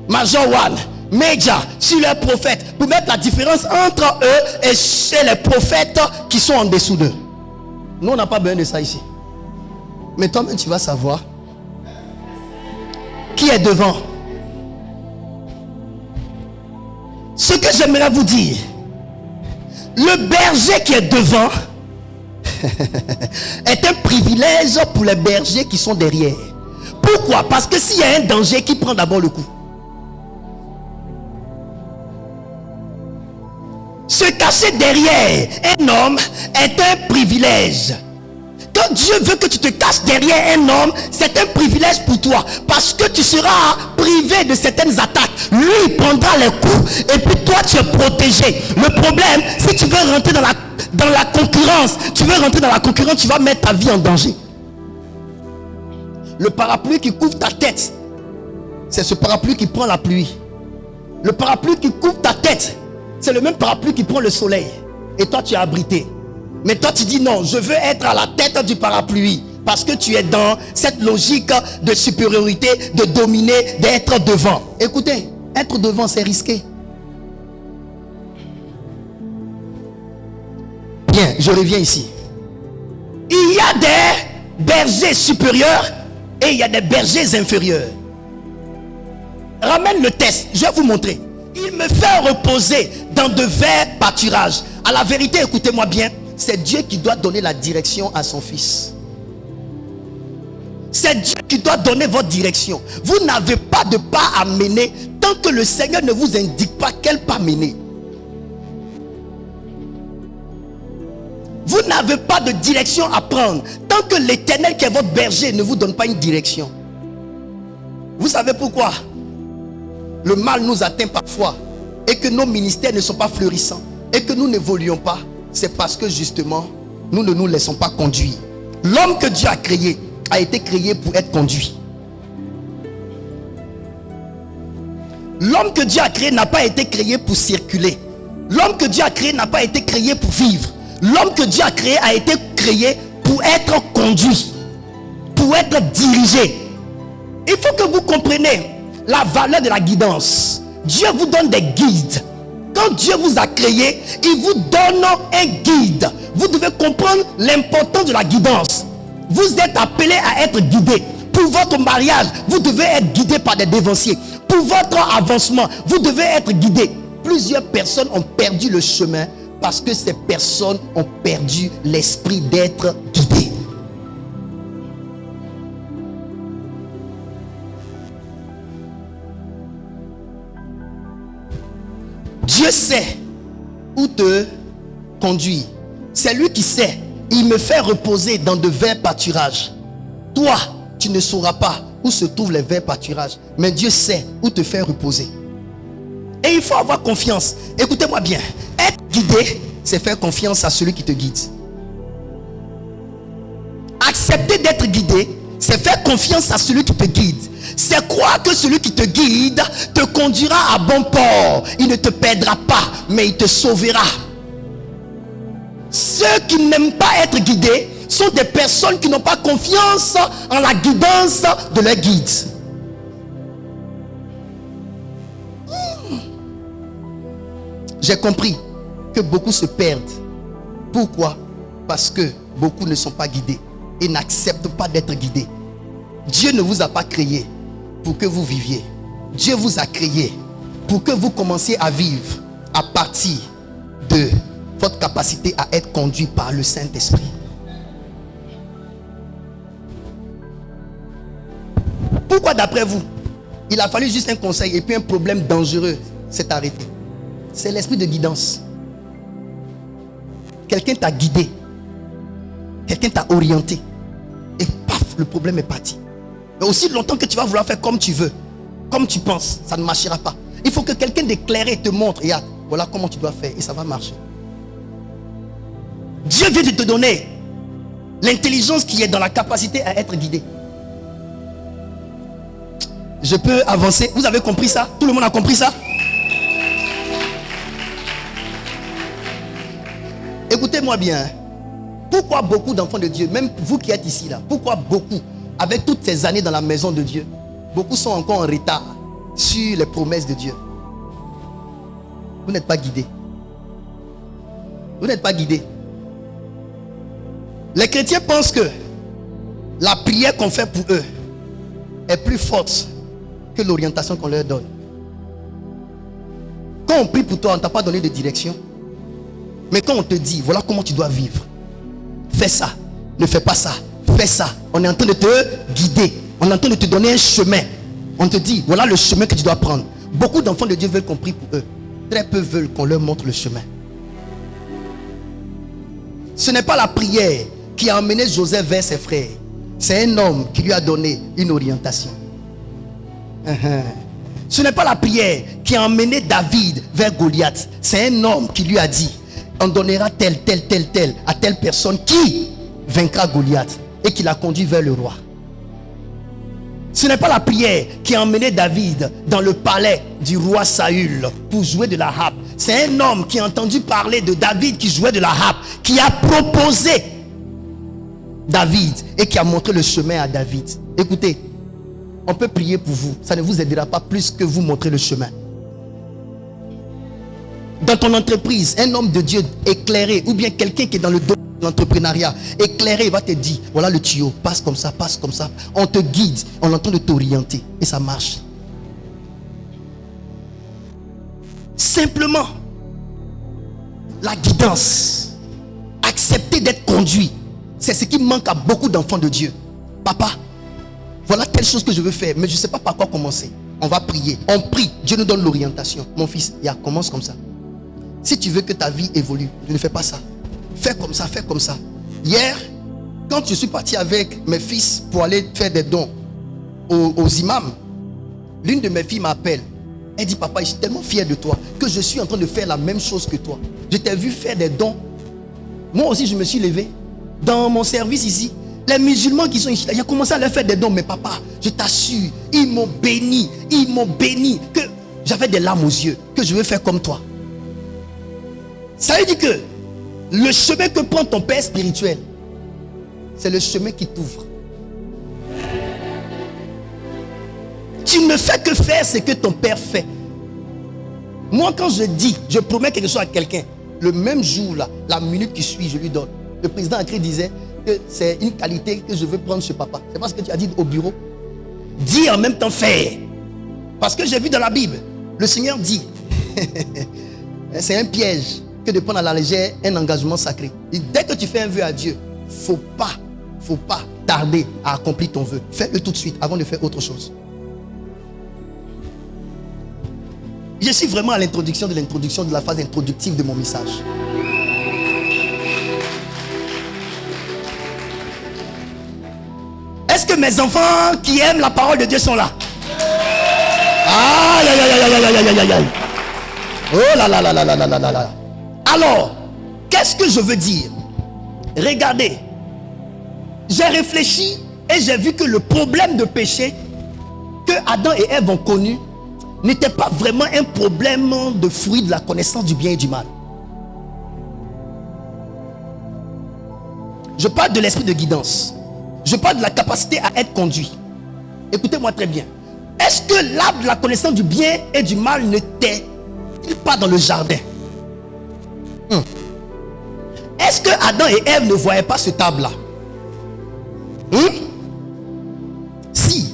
Major One, Média sur leurs prophètes pour mettre la différence entre eux et chez les prophètes qui sont en dessous d'eux. Nous, on n'a pas besoin de ça ici. Mais toi-même, tu vas savoir qui est devant. Ce que j'aimerais vous dire, le berger qui est devant est un privilège pour les bergers qui sont derrière. Pourquoi? Parce que s'il y a un danger, qui prend d'abord le coup? Se cacher derrière un homme est un privilège. Quand Dieu veut que tu te caches derrière un homme, c'est un privilège pour toi. Parce que tu seras privé de certaines attaques. Lui, il prendra les coups. Et puis toi, tu es protégé. Le problème, si tu veux rentrer dans la concurrence, tu vas mettre ta vie en danger. Le parapluie qui couvre ta tête, c'est ce parapluie qui prend la pluie. Le parapluie qui couvre ta tête, c'est le même parapluie qui prend le soleil. Et toi, tu es abrité. Mais toi, tu dis non, je veux être à la tête du parapluie. Parce que tu es dans cette logique de supériorité, de dominer, d'être devant. Écoutez, être devant, c'est risqué. Bien, je reviens ici. Il y a des bergers supérieurs et il y a des bergers inférieurs. Ramène le test, je vais vous montrer. Il me fait reposer dans de verts pâturages. À la vérité, écoutez-moi bien, c'est Dieu qui doit donner la direction à son fils. C'est Dieu qui doit donner votre direction. Vous n'avez pas de pas à mener tant que le Seigneur ne vous indique pas quel pas mener. Vous n'avez pas de direction à prendre tant que l'Éternel qui est votre berger ne vous donne pas une direction. Vous savez pourquoi le mal nous atteint parfois et que nos ministères ne sont pas florissants et que nous n'évoluons pas? C'est parce que justement nous ne nous laissons pas conduire. L'homme que Dieu a été créé pour être conduit. L'homme que Dieu a créé n'a pas été créé pour circuler. L'homme que Dieu a créé n'a pas été créé pour vivre. L'homme que Dieu a créé a été créé pour être conduit, pour être dirigé. Il faut que vous compreniez la valeur de la guidance. Dieu vous donne des guides. Quand Dieu vous a créé, il vous donne un guide. Vous devez comprendre l'importance de la guidance. Vous êtes appelé à être guidé. Pour votre mariage, vous devez être guidé par des dévanciers. Pour votre avancement, vous devez être guidé. Plusieurs personnes ont perdu le chemin parce que ces personnes ont perdu l'esprit d'être guidées. Dieu sait où te conduire. C'est lui qui sait. Il me fait reposer dans de verts pâturages. Toi, tu ne sauras pas où se trouvent les verts pâturages, mais Dieu sait où te faire reposer. Et il faut avoir confiance. Écoutez-moi bien. Être guidé, c'est faire confiance à celui qui te guide. Accepter d'être guidé, c'est faire confiance à celui qui te guide. C'est croire que celui qui te guide te conduira à bon port. Il ne te perdra pas, mais il te sauvera. Ceux qui n'aiment pas être guidés sont des personnes qui n'ont pas confiance en la guidance de leur guide. J'ai compris que beaucoup se perdent. Pourquoi? Parce que beaucoup ne sont pas guidés et n'acceptent pas d'être guidés. Dieu ne vous a pas créé pour que vous viviez. Dieu vous a créé pour que vous commenciez à vivre à partir de votre capacité à être conduit par le Saint-Esprit. Pourquoi d'après vous, il a fallu juste un conseil et puis un problème dangereux s'est arrêté? C'est l'esprit de guidance. Quelqu'un t'a guidé. Quelqu'un t'a orienté. Et paf, le problème est parti. Mais aussi longtemps que tu vas vouloir faire comme tu veux, comme tu penses, ça ne marchera pas. Il faut que quelqu'un d'éclairé te montre. Regarde, voilà comment tu dois faire et ça va marcher. Dieu vient de te donner l'intelligence qui est dans la capacité à être guidé. Je peux avancer. Vous avez compris ça? Tout le monde a compris ça? Écoutez-moi bien. Pourquoi beaucoup d'enfants de Dieu, même vous qui êtes ici là, pourquoi beaucoup, avec toutes ces années dans la maison de Dieu, beaucoup sont encore en retard sur les promesses de Dieu? Vous n'êtes pas guidés. Vous n'êtes pas guidés. Les chrétiens pensent que la prière qu'on fait pour eux est plus forte que l'orientation qu'on leur donne. Quand on prie pour toi, on ne t'a pas donné de direction. Mais quand on te dit, voilà comment tu dois vivre, fais ça, ne fais pas ça, fais ça, on est en train de te guider, on est en train de te donner un chemin. On te dit, voilà le chemin que tu dois prendre. Beaucoup d'enfants de Dieu veulent qu'on prie pour eux. Très peu veulent qu'on leur montre le chemin. Ce n'est pas la prière qui a emmené Joseph vers ses frères. C'est un homme qui lui a donné une orientation. Ce n'est pas la prière qui a emmené David vers Goliath. C'est un homme qui lui a dit, on donnera tel à telle personne qui vaincra Goliath, et qui l'a conduit vers le roi. Ce n'est pas la prière qui a emmené David dans le palais du roi Saül pour jouer de la harpe. C'est un homme qui a entendu parler de David qui jouait de la harpe, qui a proposé David et qui a montré le chemin à David. Écoutez, on peut prier pour vous, ça ne vous aidera pas plus que vous montrer le chemin. Dans ton entreprise, un homme de Dieu éclairé, ou bien quelqu'un qui est dans le domaine de l'entrepreneuriat, éclairé, il va te dire, voilà le tuyau, passe comme ça, passe comme ça. On te guide, on est en train de t'orienter et ça marche. Simplement, la guidance, accepter d'être conduit, c'est ce qui manque à beaucoup d'enfants de Dieu. Papa, voilà telle chose que je veux faire, mais je ne sais pas par quoi commencer. On va prier, on prie, Dieu nous donne l'orientation. Mon fils, commence comme ça. Si tu veux que ta vie évolue, ne fais pas ça. Fais comme ça, fais comme ça. Hier, quand je suis parti avec mes fils pour aller faire des dons aux imams, l'une de mes filles m'appelle. Elle dit, papa, je suis tellement fier de toi que je suis en train de faire la même chose que toi. Je t'ai vu faire des dons. Moi aussi, je me suis levé. Dans mon service ici, les musulmans qui sont ici, j'ai commencé à leur faire des dons. Mais papa, je t'assure, ils m'ont béni, que j'avais des larmes aux yeux, que je veux faire comme toi. Ça veut dire que le chemin que prend ton père spirituel, c'est le chemin qui t'ouvre. Tu ne fais que faire ce que ton père fait. Moi, quand je promets quelque chose à quelqu'un, le même jour là, la minute qui suit, je lui donne. Le président Akri disait que c'est une qualité que je veux prendre chez papa. C'est pas ce que tu as dit au bureau. Dis en même temps faire. Parce que j'ai vu dans la Bible, le Seigneur dit, c'est un piège que de prendre à la légère un engagement sacré. Et dès que tu fais un vœu à Dieu, faut pas tarder à accomplir ton vœu. Fais-le tout de suite avant de faire autre chose. Je suis vraiment à l'introduction de la phase introductive de mon message. Est-ce Est-ce que mes enfants qui aiment la parole de Dieu sont là? Aïe, aïe, aïe, aïe, aïe, aïe, aïe, aïe. Oh là là là là là là là là. Alors, qu'est-ce que je veux dire? Regardez, j'ai réfléchi et j'ai vu que le problème de péché que Adam et Ève ont connu n'était pas vraiment un problème de fruit de la connaissance du bien et du mal. Je parle de l'esprit de guidance. Je parle de la capacité à être conduit. Écoutez-moi très bien. Est-ce que l'arbre de la connaissance du bien et du mal n'était-il pas dans le jardin? Est-ce que Adam et Ève ne voyaient pas ce arbre-là? Si.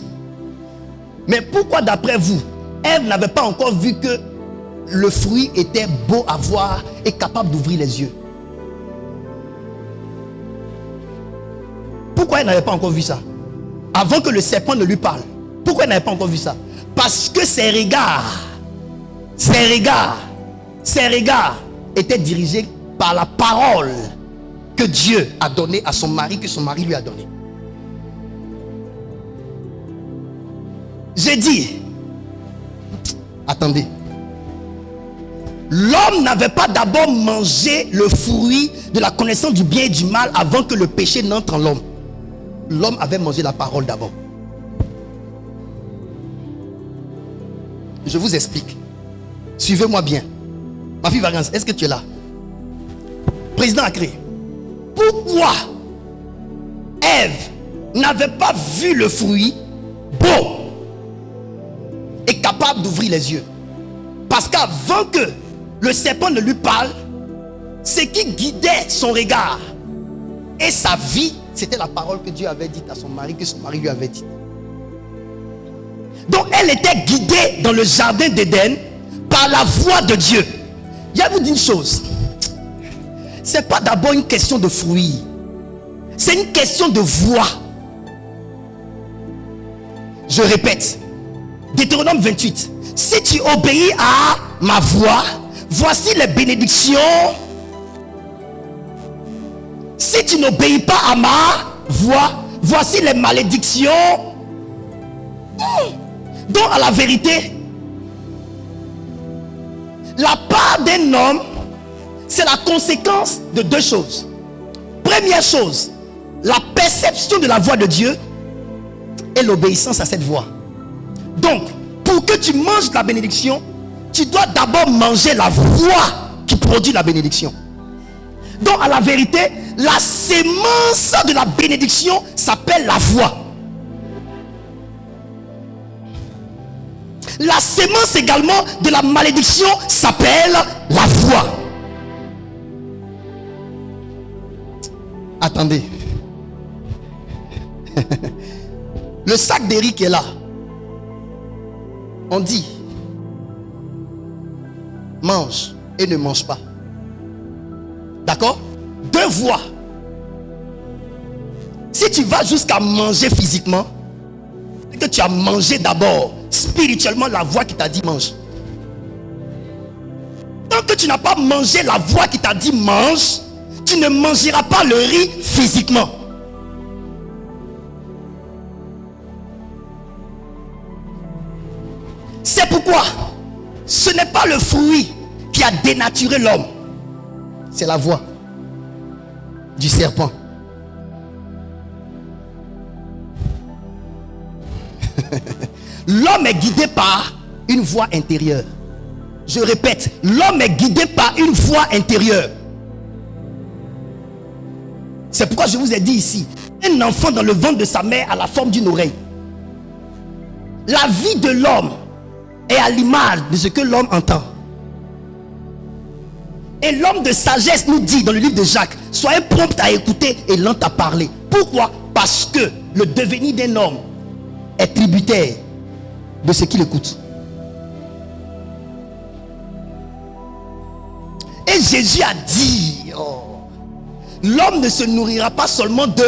Mais pourquoi d'après vous, Ève n'avait pas encore vu que le fruit était beau à voir et capable d'ouvrir les yeux? Pourquoi elle n'avait pas encore vu ça? Avant que le serpent ne lui parle. Pourquoi elle n'avait pas encore vu ça? Parce que ses regards étaient dirigés par la parole que Dieu a donnée à son mari, que son mari lui a donnée. J'ai dit, attendez, l'homme n'avait pas d'abord mangé le fruit de la connaissance du bien et du mal avant que le péché n'entre en l'homme. L'homme avait mangé la parole d'abord. Je vous explique. Suivez-moi bien. Ma fille Varance, est-ce que tu es là? Président Acré, pourquoi Ève n'avait pas vu le fruit beau et capable d'ouvrir les yeux? Parce qu'avant que le serpent ne lui parle, ce qui guidait son regard et sa vie, c'était la parole que Dieu avait dite à son mari, que son mari lui avait dit. Donc elle était guidée dans le jardin d'Éden par la voix de Dieu. Je vais vous dire une chose. Ce n'est pas d'abord une question de fruit. C'est une question de voix. Je répète. Deutéronome 28. Si tu obéis à ma voix, voici les bénédictions. Si tu n'obéis pas à ma voix, voici les malédictions. Donc à la vérité, la part d'un homme, c'est la conséquence de deux choses. Première chose, la perception de la voix de Dieu et l'obéissance à cette voix. Donc, pour que tu manges la bénédiction, tu dois d'abord manger la voix qui produit la bénédiction. Donc à la vérité, la sémence de la bénédiction s'appelle la voix. La sémence également de la malédiction s'appelle la voix. Attendez. Le sac d'Éric est là. On dit mange et ne mange pas. D'accord? Deux voix. Si tu vas jusqu'à manger physiquement, c'est que tu as mangé d'abord spirituellement la voix qui t'a dit mange. Tant que tu n'as pas mangé la voix qui t'a dit mange, tu ne mangeras pas le riz physiquement. C'est pourquoi ce n'est pas le fruit qui a dénaturé l'homme, c'est la voix du serpent. L'homme est guidé par une voix intérieure. Je répète, l'homme est guidé par une voix intérieure. C'est pourquoi je vous ai dit ici, un enfant dans le ventre de sa mère a la forme d'une oreille. La vie de l'homme est à l'image de ce que l'homme entend. Et l'homme de sagesse nous dit dans le livre de Jacques, soyez prompt à écouter et lent à parler. Pourquoi? Parce que le devenir d'un homme est tributaire de ce qu'il écoute. Et Jésus a dit, l'homme ne se nourrira pas seulement de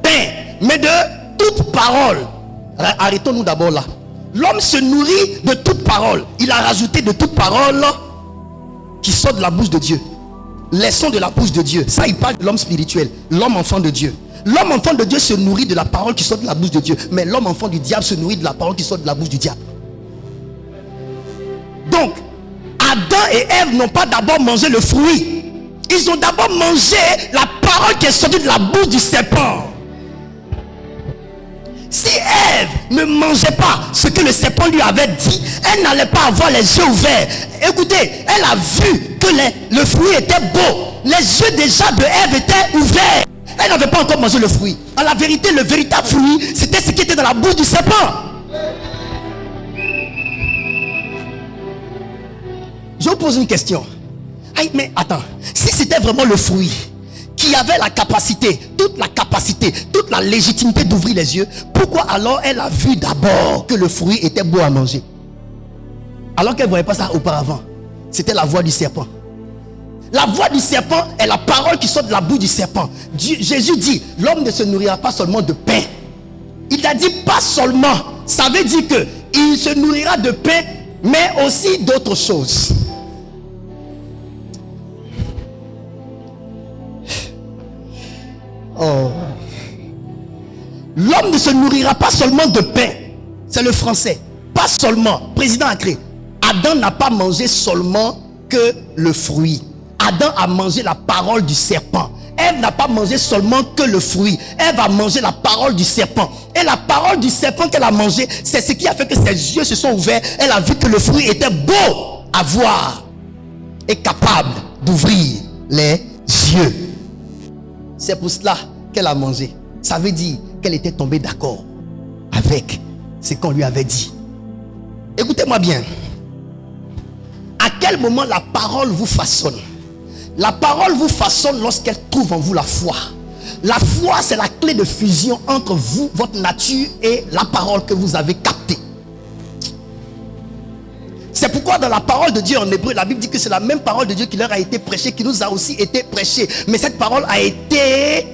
pain, mais de toute parole. Arrêtons-nous d'abord là. L'homme se nourrit de toute parole. Il a rajouté de toute parole qui sort de la bouche de Dieu. Les sons de la bouche de Dieu. Ça, il parle de l'homme spirituel, l'homme enfant de Dieu. L'homme enfant de Dieu se nourrit de la parole qui sort de la bouche de Dieu. Mais l'homme enfant du diable se nourrit de la parole qui sort de la bouche du diable. Donc, Adam et Ève n'ont pas d'abord mangé le fruit. Ils ont d'abord mangé la parole qui est sortie de la bouche du serpent. Si Ève ne mangeait pas ce que le serpent lui avait dit, elle n'allait pas avoir les yeux ouverts. Écoutez, elle a vu que le fruit était beau. Les yeux déjà de Ève étaient ouverts. Elle n'avait pas encore mangé le fruit. En la vérité, le véritable fruit, c'était ce qui était dans la bouche du serpent. Je vous pose une question. Aïe, mais attends, si c'était vraiment le fruit qui avait la capacité, toute la légitimité d'ouvrir les yeux, pourquoi alors elle a vu d'abord que le fruit était beau à manger, alors qu'elle ne voyait pas ça auparavant? C'était la voix du serpent. La voix du serpent est la parole qui sort de la bouche du serpent. Jésus dit, l'homme ne se nourrira pas seulement de pain. Il a dit pas seulement. Ça veut dire que il se nourrira de pain, mais aussi d'autres choses. Oh. L'homme ne se nourrira pas seulement de pain. C'est le français. Pas seulement. Président Acré. Adam n'a pas mangé seulement que le fruit. Adam a mangé la parole du serpent. Ève n'a pas mangé seulement que le fruit. Ève a mangé la parole du serpent. Et la parole du serpent qu'elle a mangé, c'est ce qui a fait que ses yeux se sont ouverts. Elle a vu que le fruit était beau à voir et capable d'ouvrir les yeux. C'est pour cela qu'elle a mangé. Ça veut dire qu'elle était tombée d'accord avec ce qu'on lui avait dit. Écoutez-moi bien. À quel moment la parole vous façonne? La parole vous façonne lorsqu'elle trouve en vous la foi. La foi, c'est la clé de fusion entre vous, votre nature et la parole que vous avez captée. C'est pourquoi dans la parole de Dieu en hébreu, la Bible dit que c'est la même parole de Dieu qui leur a été prêchée, qui nous a aussi été prêchée. Mais cette parole a été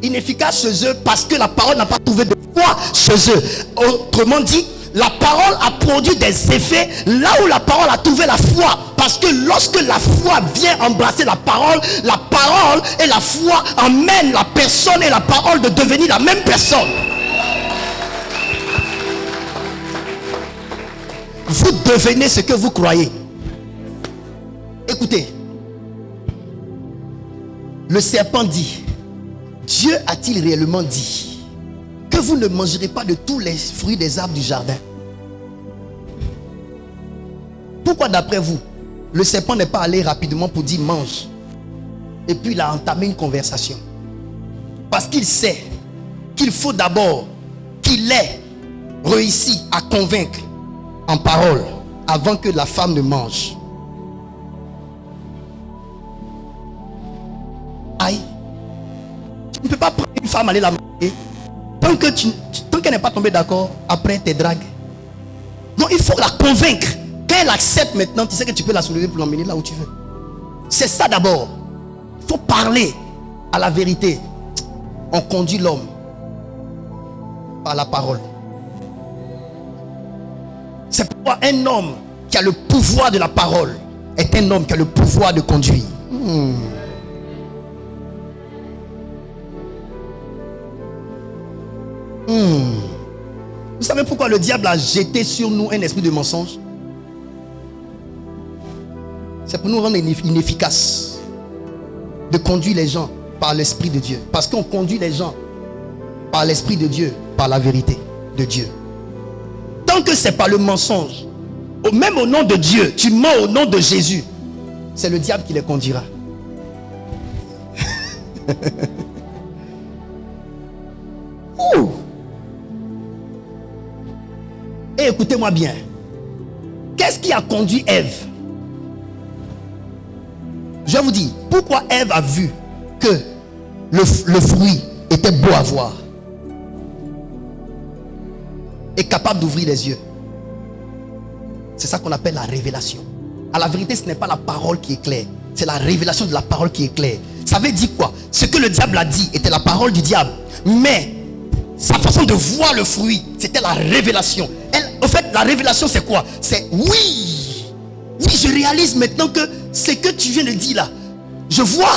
inefficace chez eux parce que la parole n'a pas trouvé de foi chez eux. Autrement dit, la parole a produit des effets là où la parole a trouvé la foi. Parce que lorsque la foi vient embrasser la parole et la foi emmènent la personne et la parole de devenir la même personne. Vous devenez ce que vous croyez. Écoutez. Le serpent dit, Dieu a-t-il réellement dit que vous ne mangerez pas de tous les fruits des arbres du jardin? Pourquoi d'après vous, le serpent n'est pas allé rapidement pour dire mange? Et puis il a entamé une conversation. Parce qu'il sait qu'il faut d'abord qu'il ait réussi à convaincre en parole avant que la femme ne mange. Aïe. Tu ne peux pas prendre une femme, aller la marier tant qu'elle n'est pas tombée d'accord, après tes dragues. Non, il faut la convaincre. Quand elle accepte maintenant, tu sais que tu peux la soulever pour l'emmener là où tu veux. C'est ça d'abord. Il faut parler à la vérité. On conduit l'homme par la parole. C'est pourquoi un homme qui a le pouvoir de la parole est un homme qui a le pouvoir de conduire. Vous savez pourquoi le diable a jeté sur nous un esprit de mensonge? C'est pour nous rendre inefficaces de conduire les gens par l'esprit de Dieu. Parce qu'on conduit les gens par l'esprit de Dieu, par la vérité de Dieu. Tant que c'est par le mensonge, même au nom de Dieu, tu mens au nom de Jésus, c'est le diable qui les conduira. Et écoutez-moi bien. Qu'est-ce qui a conduit Ève? Je vous dis, pourquoi Ève a vu que le fruit était beau à voir et capable d'ouvrir les yeux? C'est ça qu'on appelle la révélation. À la vérité, ce n'est pas la parole qui est claire, c'est la révélation de la parole qui est claire. Ça veut dire quoi? Ce que le diable a dit était la parole du diable, mais sa façon de voir le fruit, c'était la révélation. En fait, la révélation, c'est quoi? C'est oui, je réalise maintenant que ce que tu viens de dire là, je vois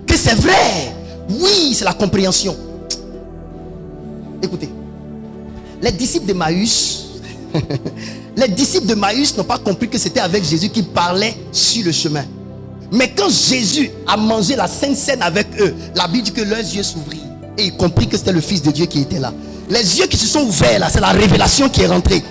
que c'est vrai. Oui, c'est la compréhension. Écoutez, les disciples d'Emmaüs, les disciples d'Emmaüs n'ont pas compris que c'était avec Jésus qu'il parlait sur le chemin. Mais quand Jésus a mangé la Sainte Seine avec eux, la Bible dit que leurs yeux s'ouvrirent et ils comprirent que c'était le Fils de Dieu qui était là. Les yeux qui se sont ouverts là, c'est la révélation qui est rentrée.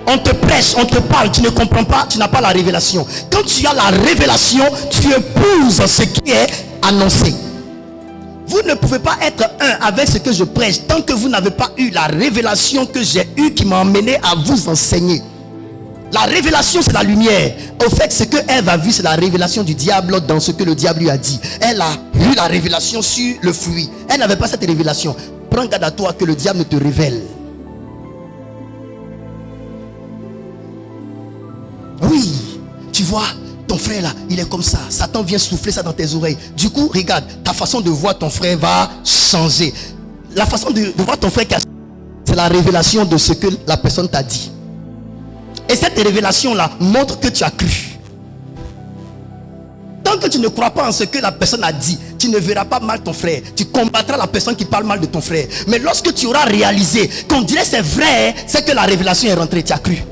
On te prêche, on te parle, tu ne comprends pas, tu n'as pas la révélation. Quand tu as la révélation, tu épouses ce qui est annoncé. Vous ne pouvez pas être un avec ce que je prêche tant que vous n'avez pas eu la révélation que j'ai eue qui m'a amené à vous enseigner. La révélation, c'est la lumière. Au fait, ce que Ève a vu, c'est la révélation du diable dans ce que le diable lui a dit. Elle a eu la révélation sur le fruit. Elle n'avait pas cette révélation. Prends garde à toi que le diable ne te révèle. Oui, tu vois, ton frère là, il est comme ça. Satan vient souffler ça dans tes oreilles. Du coup, regarde, ta façon de voir ton frère va changer. La façon de voir ton frère, c'est la révélation de ce que la personne t'a dit. Et cette révélation là montre que tu as cru. Tant que tu ne crois pas en ce que la personne a dit, tu ne verras pas mal ton frère. Tu combattras la personne qui parle mal de ton frère. Mais lorsque tu auras réalisé qu'on dirait c'est vrai, c'est que la révélation est rentrée, tu as cru.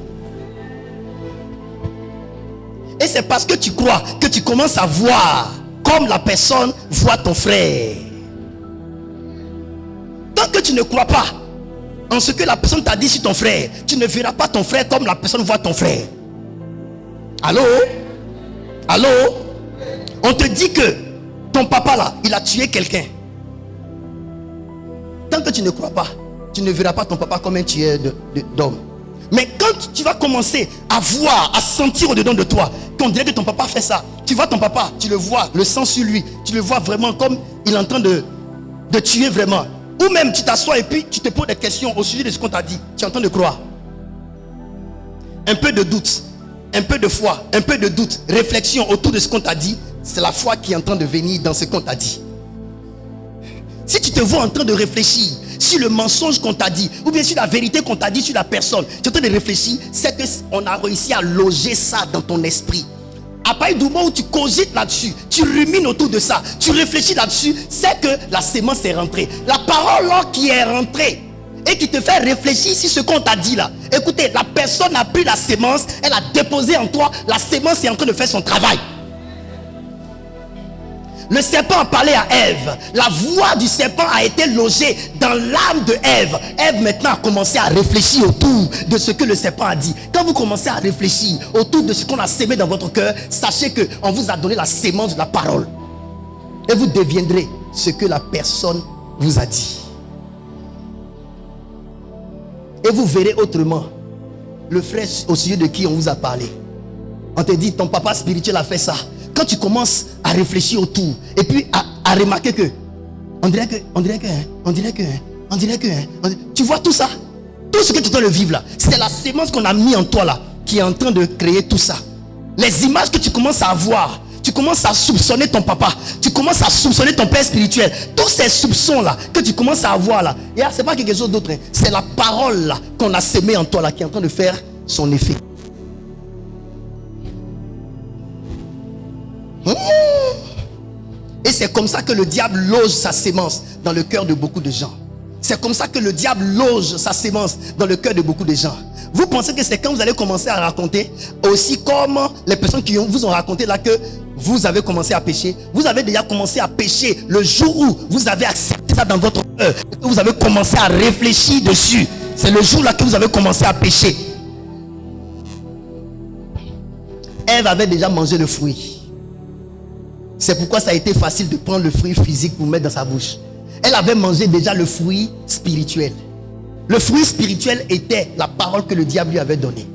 Et c'est parce que tu crois que tu commences à voir comme la personne voit ton frère. Tant que tu ne crois pas en ce que la personne t'a dit sur ton frère, tu ne verras pas ton frère comme la personne voit ton frère. Allô? Allô? On te dit que ton papa là, il a tué quelqu'un. Tant que tu ne crois pas, tu ne verras pas ton papa comme un tueur d'homme. Mais quand tu vas commencer à voir, à sentir au-dedans de toi qu'on dirait que ton papa fait ça, tu vois ton papa, tu le vois, le sang sur lui, tu le vois vraiment comme il est en train de tuer vraiment. Ou même tu t'assois et puis tu te poses des questions au sujet de ce qu'on t'a dit. Tu es en train de croire. Un peu de doute, un peu de foi, un peu de doute, réflexion autour de ce qu'on t'a dit. C'est la foi qui est en train de venir dans ce qu'on t'a dit. Si tu te vois en train de réfléchir sur le mensonge qu'on t'a dit, ou bien sur la vérité qu'on t'a dit sur la personne, tu es en train de réfléchir, c'est qu'on a réussi à loger ça dans ton esprit. À partir du moment où tu cogites là-dessus, tu rumines autour de ça, tu réfléchis là-dessus, c'est que la sémence est rentrée. La parole là qui est rentrée et qui te fait réfléchir sur ce qu'on t'a dit là. Écoutez, la personne a pris la sémence, elle a déposé en toi, la sémence est en train de faire son travail. Le serpent a parlé à Ève. La voix du serpent a été logée dans l'âme de Ève. Ève maintenant a commencé à réfléchir autour de ce que le serpent a dit. Quand vous commencez à réfléchir autour de ce qu'on a sémé dans votre cœur, sachez qu'on vous a donné la sémence de la parole. Et vous deviendrez ce que la personne vous a dit. Et vous verrez autrement le frère au sujet de qui on vous a parlé. On te dit, ton papa spirituel a fait ça. Quand tu commences à réfléchir autour et puis à remarquer que tu vois tout ça, tout ce que tu es en train de vivre là, c'est la sémence qu'on a mis en toi là qui est en train de créer tout ça. Les images que tu commences à avoir, tu commences à soupçonner ton papa, tu commences à soupçonner ton père spirituel, tous ces soupçons là que tu commences à avoir là, et c'est pas quelque chose d'autre, hein. C'est la parole là qu'on a sémée en toi là qui est en train de faire son effet. Et c'est comme ça que le diable loge sa sémence dans le cœur de beaucoup de gens. C'est comme ça que le diable loge sa sémence dans le cœur de beaucoup de gens. Vous pensez que c'est quand vous allez commencer à raconter, aussi comme les personnes qui vous ont raconté là que vous avez commencé à pécher. Vous avez déjà commencé à pécher le jour où vous avez accepté ça dans votre cœur, que vous avez commencé à réfléchir dessus. C'est le jour là que vous avez commencé à pécher. Ève avait déjà mangé le fruit. C'est pourquoi ça a été facile de prendre le fruit physique pour mettre dans sa bouche. Elle avait mangé déjà le fruit spirituel. Le fruit spirituel était la parole que le diable lui avait donnée.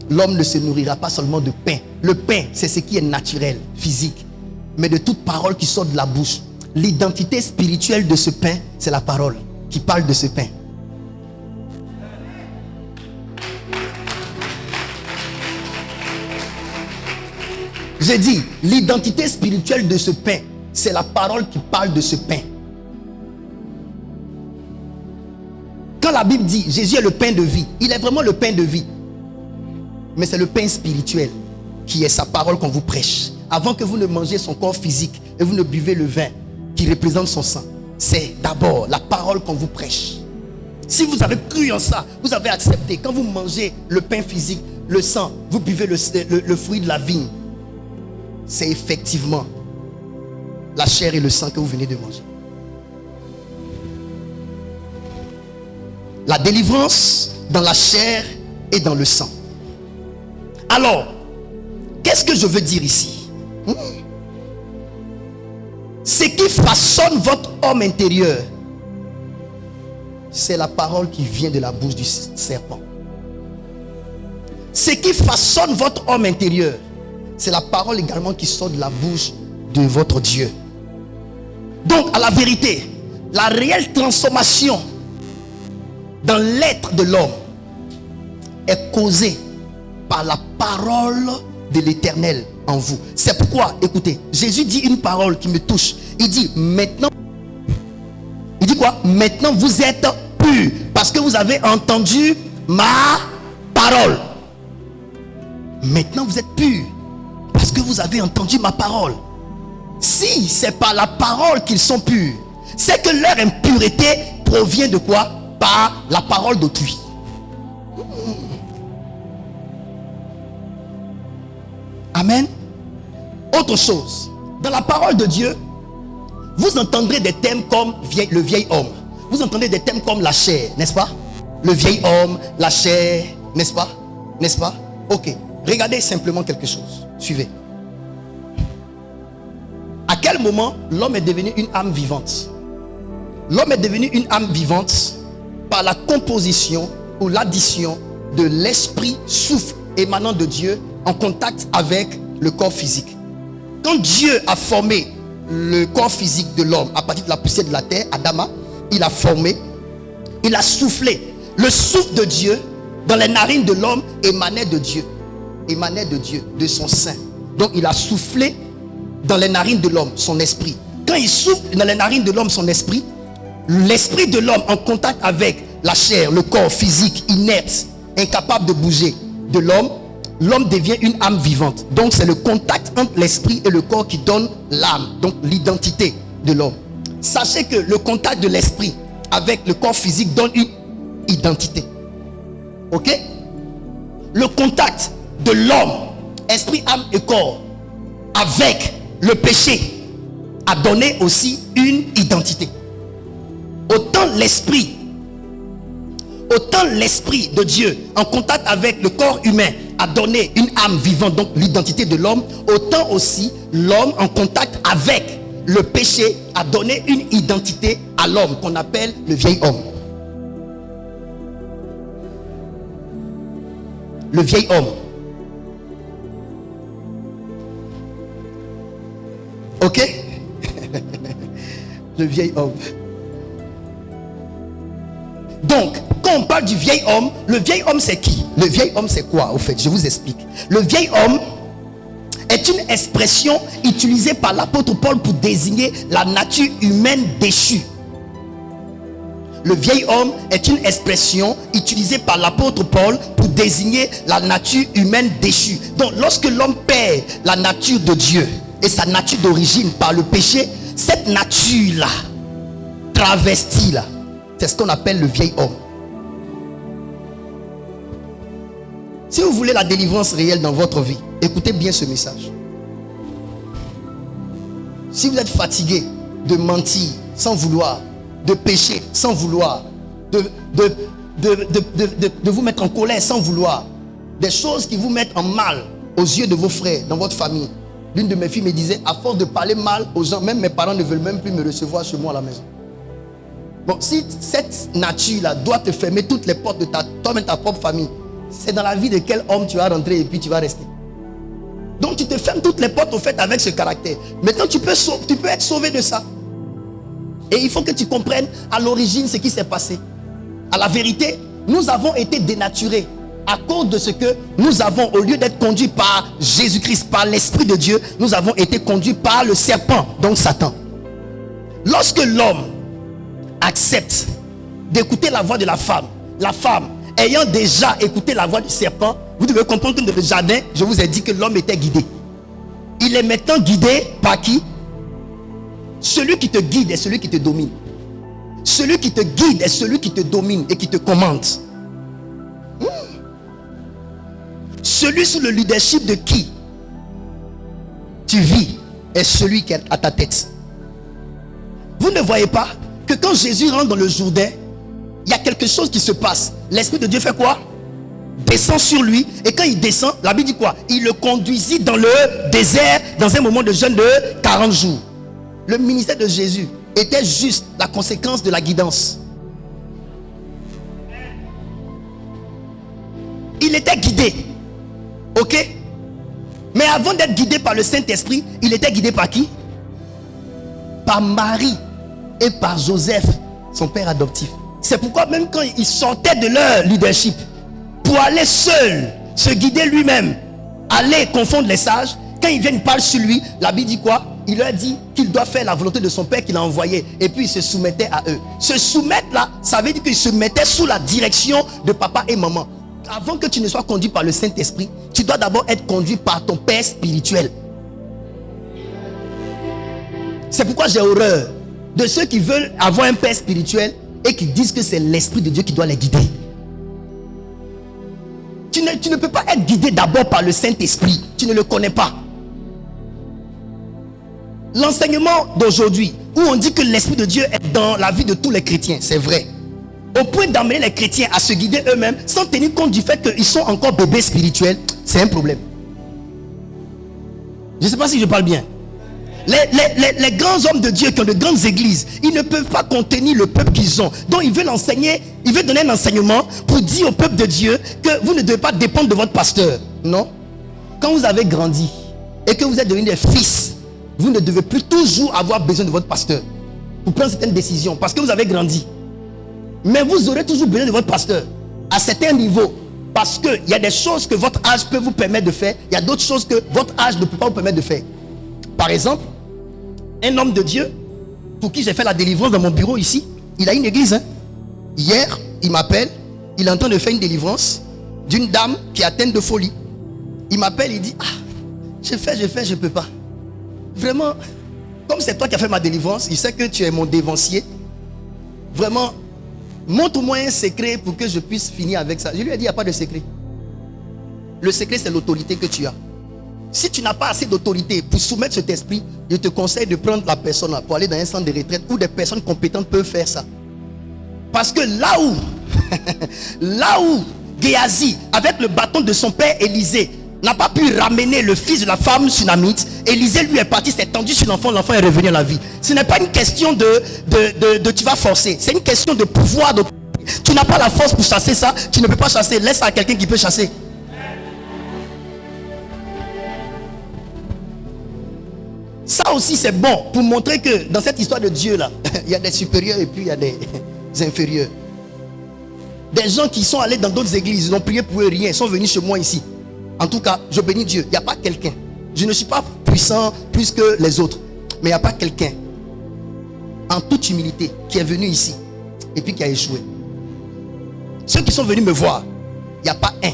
L'homme ne se nourrira pas seulement de pain. Le pain, c'est ce qui est naturel, physique. Mais de toute parole qui sort de la bouche. L'identité spirituelle de ce pain, c'est la parole qui parle de ce pain. J'ai dit, l'identité spirituelle de ce pain, c'est la parole qui parle de ce pain. Quand la Bible dit, Jésus est le pain de vie, il est vraiment le pain de vie. Mais c'est le pain spirituel qui est sa parole qu'on vous prêche. Avant que vous ne mangiez son corps physique et vous ne buvez le vin, qui représente son sang. C'est d'abord la parole qu'on vous prêche. Si vous avez cru en ça, vous avez accepté. Quand vous mangez le pain physique, le sang, vous buvez le fruit de la vigne, c'est effectivement la chair et le sang que vous venez de manger. La délivrance dans la chair et dans le sang. Alors, qu'est-ce que je veux dire ici? Ce qui façonne votre homme intérieur, c'est la parole qui vient de la bouche du serpent. Ce qui façonne votre homme intérieur, c'est la parole également qui sort de la bouche de votre Dieu. Donc, à la vérité, la réelle transformation dans l'être de l'homme est causée par la parole de l'Éternel en vous. C'est pourquoi, écoutez, Jésus dit une parole qui me touche. Il dit maintenant, il dit quoi? Maintenant vous êtes purs parce que vous avez entendu ma parole. Maintenant vous êtes purs parce que vous avez entendu ma parole. Si c'est par la parole qu'ils sont purs, c'est que leur impureté provient de quoi? Par la parole d'autrui. Amen. Autre chose, dans la parole de Dieu, vous entendrez des thèmes comme le vieil homme. Vous entendez des thèmes comme la chair, n'est-ce pas? Le vieil homme, la chair, n'est-ce pas? N'est-ce pas? Ok. Regardez simplement quelque chose. Suivez. À quel moment l'homme est devenu une âme vivante? L'homme est devenu une âme vivante par la composition ou l'addition de l'esprit souffle émanant de Dieu en contact avec le corps physique. Quand Dieu a formé le corps physique de l'homme à partir de la poussière de la terre, Adama, il a formé, il a soufflé. Le souffle de Dieu dans les narines de l'homme émanait de Dieu, de son sein. Donc il a soufflé dans les narines de l'homme son esprit. Quand il souffle dans les narines de l'homme son esprit, l'esprit de l'homme en contact avec la chair, le corps physique, inerte, incapable de bouger de l'homme, l'homme devient une âme vivante. Donc c'est le contact entre l'esprit et le corps qui donne l'âme, donc l'identité de l'homme. Sachez que le contact de l'esprit avec le corps physique donne une identité. Ok? Le contact de l'homme, esprit, âme et corps, avec le péché a donné aussi une identité. Autant l'esprit de Dieu en contact avec le corps humain a donné une âme vivante, donc l'identité de l'homme, autant aussi l'homme en contact avec le péché a donné une identité à l'homme qu'on appelle le vieil homme. Le vieil homme. Ok? Le vieil homme. Donc, quand on parle du vieil homme, le vieil homme c'est qui? Le vieil homme c'est quoi au fait? Je vous explique. Le vieil homme est une expression utilisée par l'apôtre Paul pour désigner la nature humaine déchue. Le vieil homme est une expression utilisée par l'apôtre Paul pour désigner la nature humaine déchue. Donc, lorsque l'homme perd la nature de Dieu et sa nature d'origine par le péché, cette nature-là, travestie-là, c'est ce qu'on appelle le vieil homme. Si vous voulez la délivrance réelle dans votre vie, écoutez bien ce message. Si vous êtes fatigué de mentir sans vouloir, de pécher sans vouloir, de vous mettre en colère sans vouloir, des choses qui vous mettent en mal aux yeux de vos frères, dans votre famille. L'une de mes filles me disait, à force de parler mal aux gens, même mes parents ne veulent même plus me recevoir chez moi à la maison. Bon, si cette nature-là doit te fermer toutes les portes de toi-même ta propre famille, c'est dans la vie de quel homme tu vas rentrer et puis tu vas rester. Donc tu te fermes toutes les portes au fait avec ce caractère. Maintenant tu peux être sauvé de ça. Et il faut que tu comprennes à l'origine ce qui s'est passé. À la vérité, nous avons été dénaturés à cause de ce que nous avons, au lieu d'être conduits par Jésus-Christ, par l'Esprit de Dieu, nous avons été conduits par le serpent, donc Satan. Lorsque l'homme accepte d'écouter la voix de la femme ayant déjà écouté la voix du serpent, vous devez comprendre que dans le jardin, je vous ai dit que l'homme était guidé. Il est maintenant guidé par qui? Celui qui te guide est celui qui te domine. Celui qui te guide est celui qui te domine et qui te commande. Celui sous le leadership de qui tu vis est celui qui est à ta tête. Vous ne voyez pas que quand Jésus rentre dans le Jourdain, il y a quelque chose qui se passe. L'Esprit de Dieu fait quoi? Descend sur lui. Et quand il descend, la Bible dit quoi? Il le conduisit dans le désert dans un moment de jeûne de 40 jours. Le ministère de Jésus était juste la conséquence de la guidance. Il était guidé. Ok? Mais avant d'être guidé par le Saint-Esprit, il était guidé par qui? Par Marie et par Joseph, son père adoptif. C'est pourquoi même quand ils sortaient de leur leadership pour aller seul, se guider lui-même, aller confondre les sages, quand ils viennent parler sur lui, la Bible dit quoi? Il leur dit qu'il doit faire la volonté de son père qu'il a envoyé. Et puis il se soumettait à eux. Se soumettre là, ça veut dire qu'il se mettait sous la direction de papa et maman. Avant que tu ne sois conduit par le Saint-Esprit, tu dois d'abord être conduit par ton père spirituel. C'est pourquoi j'ai horreur de ceux qui veulent avoir un père spirituel et qui disent que c'est l'Esprit de Dieu qui doit les guider. Tu ne peux pas être guidé d'abord par le Saint-Esprit. Tu ne le connais pas. L'enseignement d'aujourd'hui, où on dit que l'Esprit de Dieu est dans la vie de tous les chrétiens, c'est vrai. Au point d'amener les chrétiens à se guider eux-mêmes sans tenir compte du fait qu'ils sont encore bébés spirituels, c'est un problème. Je ne sais pas si je parle bien. Les grands hommes de Dieu qui ont de grandes églises, ils ne peuvent pas contenir le peuple qu'ils ont. Donc ils veulent enseigner, ils veulent donner un enseignement pour dire au peuple de Dieu que vous ne devez pas dépendre de votre pasteur. Non. Quand vous avez grandi et que vous êtes devenus des fils, vous ne devez plus toujours avoir besoin de votre pasteur pour prendre certaines décisions parce que vous avez grandi. Mais vous aurez toujours besoin de votre pasteur à certains niveaux. Parce qu'il y a des choses que votre âge peut vous permettre de faire. Il y a d'autres choses que votre âge ne peut pas vous permettre de faire. Par exemple, un homme de Dieu pour qui j'ai fait la délivrance dans mon bureau ici, il a une église. Hier, il m'appelle. Il est en train de faire une délivrance d'une dame qui est atteinte de folie. Il m'appelle, il dit, je fais, je ne peux pas. Vraiment, comme c'est toi qui as fait ma délivrance, il sait que tu es mon dévancier. Vraiment, montre-moi un secret pour que je puisse finir avec ça. Je lui ai dit, il n'y a pas de secret. Le secret, c'est l'autorité que tu as. Si tu n'as pas assez d'autorité pour soumettre cet esprit, je te conseille de prendre la personne là pour aller dans un centre de retraite où des personnes compétentes peuvent faire ça. Parce que là où Géasi, avec le bâton de son père Élisée, n'a pas pu ramener le fils de la femme sunamite, Élisée lui est parti, s'est tendu sur l'enfant, l'enfant est revenu à la vie. Ce n'est pas une question de tu vas forcer, c'est une question de pouvoir. Tu n'as pas la force pour chasser ça, tu ne peux pas chasser, laisse ça à quelqu'un qui peut chasser. Ça aussi c'est bon pour montrer que dans cette histoire de Dieu là, il y a des supérieurs et puis il y a des inférieurs. Des gens qui sont allés dans d'autres églises, ils n'ont prié pour eux rien, ils sont venus chez moi ici. En tout cas, je bénis Dieu. Il n'y a pas quelqu'un. Je ne suis pas puissant plus que les autres. Mais il n'y a pas quelqu'un, en toute humilité, qui est venu ici et puis qui a échoué. Ceux qui sont venus me voir, il n'y a pas un.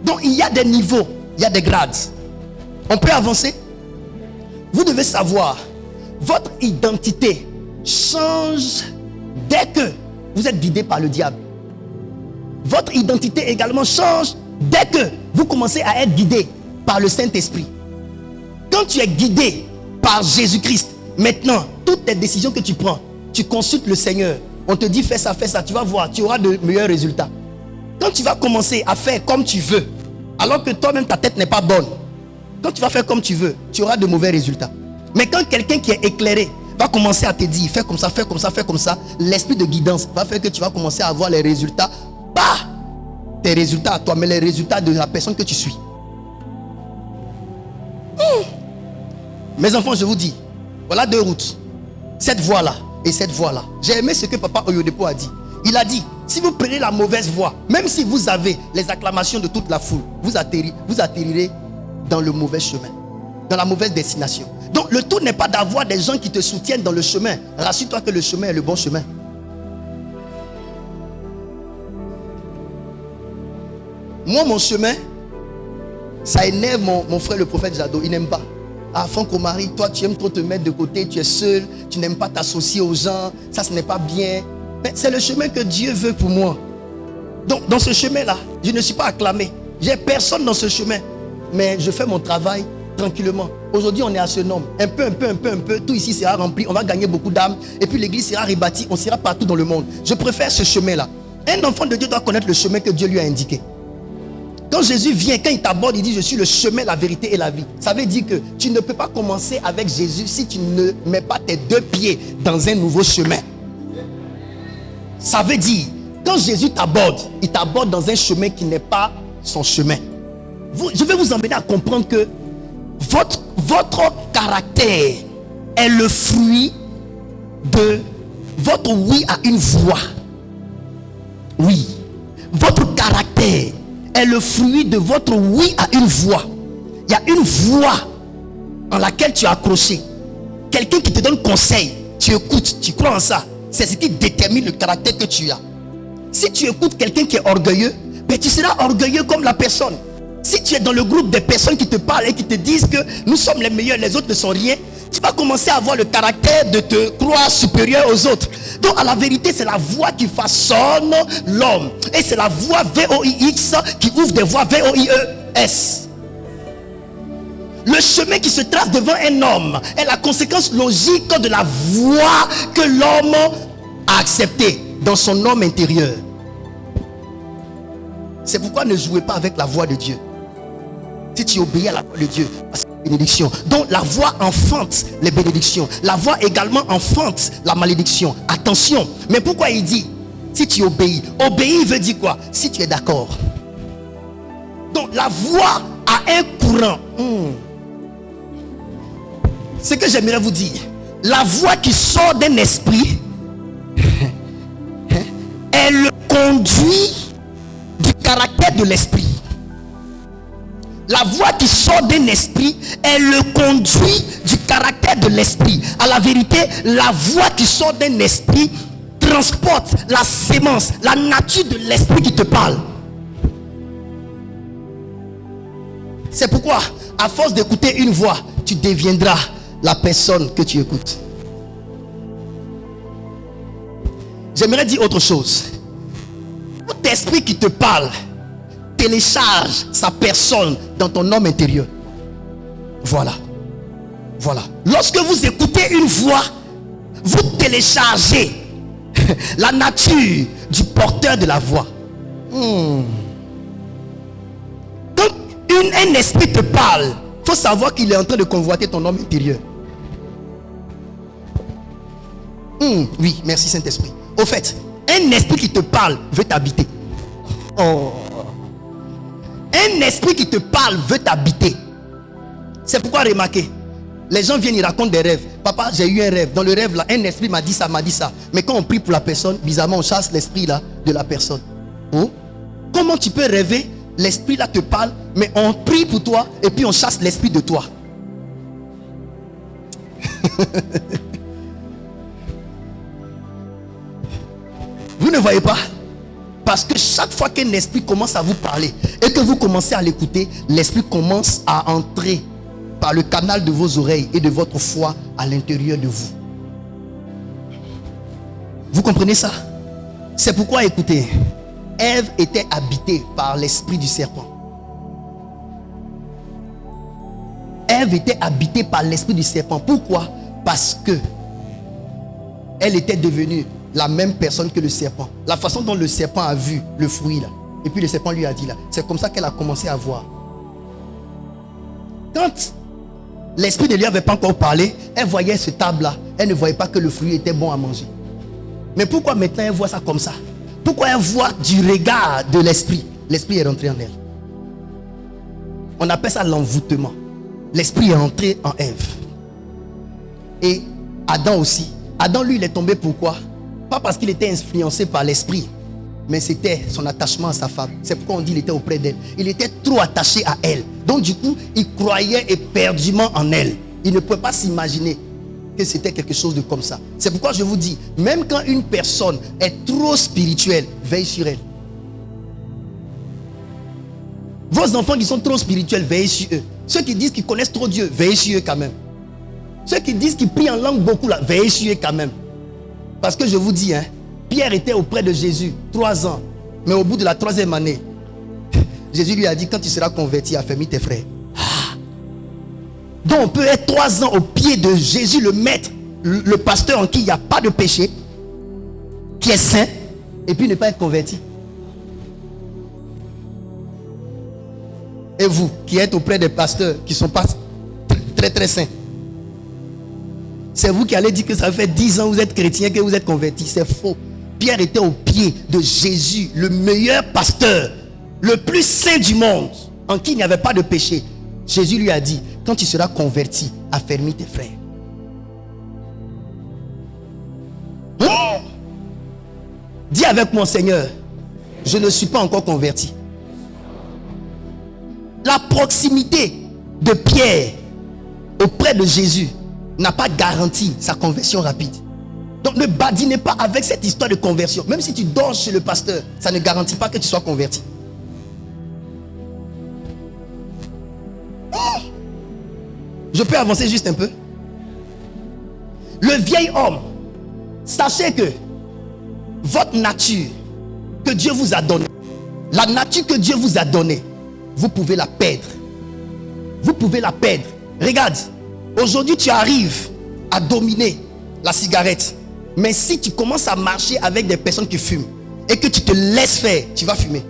Donc il y a des niveaux, il y a des grades. On peut avancer. Vous devez savoir, votre identité change dès que vous êtes guidé par le diable. Votre identité également change dès que vous commencez à être guidé par le Saint-Esprit. Quand tu es guidé par Jésus-Christ, maintenant, toutes les décisions que tu prends, tu consultes le Seigneur. On te dit fais ça, tu vas voir, tu auras de meilleurs résultats. Quand tu vas commencer à faire comme tu veux, alors que toi-même ta tête n'est pas bonne, quand tu vas faire comme tu veux, tu auras de mauvais résultats. Mais quand quelqu'un qui est éclairé va commencer à te dire fais comme ça, fais comme ça, fais comme ça, l'esprit de guidance va faire que tu vas commencer à avoir les résultats, pas tes résultats à toi, mais les résultats de la personne que tu suis. Mes enfants, je vous dis, voilà deux routes. Cette voie-là et cette voie-là. J'ai aimé ce que Papa Oyedepo a dit. Il a dit, si vous prenez la mauvaise voie, même si vous avez les acclamations de toute la foule, vous atterrirez dans le mauvais chemin, dans la mauvaise destination. Donc le tout n'est pas d'avoir des gens qui te soutiennent dans le chemin. Rassure-toi que le chemin est le bon chemin. Moi, mon chemin, ça énerve mon frère le prophète Jado. Il n'aime pas. Ah, Franco Marie, toi tu aimes trop te mettre de côté, tu es seul, tu n'aimes pas t'associer aux gens, ça ce n'est pas bien. Mais c'est le chemin que Dieu veut pour moi. Donc dans ce chemin-là, je ne suis pas acclamé. J'ai personne dans ce chemin. Mais je fais mon travail tranquillement. Aujourd'hui, on est à ce nombre. Un peu. Tout ici sera rempli. On va gagner beaucoup d'âmes. Et puis l'église sera rebâtie. On sera partout dans le monde. Je préfère ce chemin-là. Un enfant de Dieu doit connaître le chemin que Dieu lui a indiqué. Quand Jésus vient, quand il t'aborde, il dit: je suis le chemin, la vérité et la vie. Ça veut dire que tu ne peux pas commencer avec Jésus si tu ne mets pas tes deux pieds dans un nouveau chemin. Ça veut dire, quand Jésus t'aborde, il t'aborde dans un chemin qui n'est pas son chemin. Je vais vous emmener à comprendre que votre caractère est le fruit de votre oui à une voix. Oui. Votre caractère est le fruit de votre oui à une voix. Il y a une voix en laquelle tu es accroché. Quelqu'un qui te donne conseil, tu écoutes, tu crois en ça. C'est ce qui détermine le caractère que tu as. Si tu écoutes quelqu'un qui est orgueilleux, ben tu seras orgueilleux comme la personne. Si tu es dans le groupe des personnes qui te parlent et qui te disent que nous sommes les meilleurs, les autres ne sont rien, tu vas commencer à avoir le caractère de te croire supérieur aux autres. Donc à la vérité, c'est la voix qui façonne l'homme. Et c'est la voix VOIX qui ouvre des voies VOIES. Le chemin qui se trace devant un homme est la conséquence logique de la voix que l'homme a acceptée dans son homme intérieur. C'est pourquoi ne jouez pas avec la voix de Dieu. Si tu obéis à la voix de Dieu, parce que c'est une bénédiction. Donc la voix enfante les bénédictions. La voix également enfante la malédiction. Attention. Mais pourquoi il dit si tu obéis? Obéir veut dire quoi? Si tu es d'accord. Donc la voix a un courant. Ce que j'aimerais vous dire, la voix qui sort d'un esprit, elle conduit du caractère de l'esprit. La voix qui sort d'un esprit, elle le conduit du caractère de l'esprit. À la vérité, la voix qui sort d'un esprit transporte la sémence, la nature de l'esprit qui te parle. C'est pourquoi, à force d'écouter une voix, tu deviendras la personne que tu écoutes. J'aimerais dire autre chose. Tout esprit qui te parle télécharge sa personne dans ton homme intérieur. Voilà. Lorsque vous écoutez une voix, vous téléchargez la nature du porteur de la voix. Quand un esprit te parle, il faut savoir qu'il est en train de convoiter ton homme intérieur. Oui, merci Saint-Esprit. Au fait, un esprit qui te parle veut t'habiter. Un esprit qui te parle veut t'habiter. C'est pourquoi remarquez, les gens viennent, ils racontent des rêves. Papa, j'ai eu un rêve. Dans le rêve là, un esprit m'a dit ça. Mais quand on prie pour la personne, bizarrement on chasse l'esprit là de la personne. Comment tu peux rêver? L'esprit là te parle, mais on prie pour toi et puis on chasse l'esprit de toi. Vous ne voyez pas? Parce que chaque fois qu'un esprit commence à vous parler et que vous commencez à l'écouter, l'esprit commence à entrer par le canal de vos oreilles et de votre foi à l'intérieur de vous. Vous comprenez ça? C'est pourquoi, écoutez, Ève était habitée par l'esprit du serpent. Ève était habitée par l'esprit du serpent. Pourquoi? Parce que elle était devenue la même personne que le serpent. La façon dont le serpent a vu le fruit là, et puis le serpent lui a dit là, c'est comme ça qu'elle a commencé à voir. Quand l'esprit ne lui avait pas encore parlé, elle voyait ce table là, elle ne voyait pas que le fruit était bon à manger. Mais pourquoi maintenant elle voit ça comme ça? Pourquoi elle voit du regard de l'esprit? L'esprit est rentré en elle. On appelle ça l'envoûtement. L'esprit est entré en Ève. Et Adam aussi. Adam lui il est tombé pourquoi? Pas parce qu'il était influencé par l'esprit, mais c'était son attachement à sa femme. C'est pourquoi on dit qu'il était auprès d'elle. Il était trop attaché à elle. Donc du coup, il croyait éperdument en elle. Il ne pouvait pas s'imaginer que c'était quelque chose de comme ça. C'est pourquoi je vous dis, même quand une personne est trop spirituelle, veille sur elle. Vos enfants qui sont trop spirituels, veillez sur eux. Ceux qui disent qu'ils connaissent trop Dieu, veillez sur eux quand même. Ceux qui disent qu'ils prient en langue beaucoup, là, veillez sur eux quand même. Parce que je vous dis, Pierre était auprès de Jésus 3 ans. Mais au bout de la 3e année, Jésus lui a dit, quand tu seras converti, affermis tes frères. Donc on peut être 3 ans au pied de Jésus, le maître, le pasteur en qui il n'y a pas de péché, qui est saint, et puis ne pas être converti. Et vous, qui êtes auprès des pasteurs qui ne sont pas très très saints, c'est vous qui allez dire que ça fait 10 ans que vous êtes chrétien, que vous êtes converti. C'est faux. Pierre était au pied de Jésus, le meilleur pasteur, le plus saint du monde, en qui il n'y avait pas de péché. Jésus lui a dit, quand tu seras converti, affermis tes frères. Dis avec mon Seigneur, je ne suis pas encore converti. La proximité de Pierre auprès de Jésus n'a pas garanti sa conversion rapide. Donc ne badinez pas avec cette histoire de conversion. Même si tu dors chez le pasteur, ça ne garantit pas que tu sois converti. Je peux avancer juste un peu? Le vieil homme, sachez que votre nature que Dieu vous a donnée, la nature que Dieu vous a donnée, vous pouvez la perdre. Vous pouvez la perdre. Regarde, aujourd'hui tu arrives à dominer la cigarette. Mais si tu commences à marcher avec des personnes qui fument et que tu te laisses faire, tu vas fumer.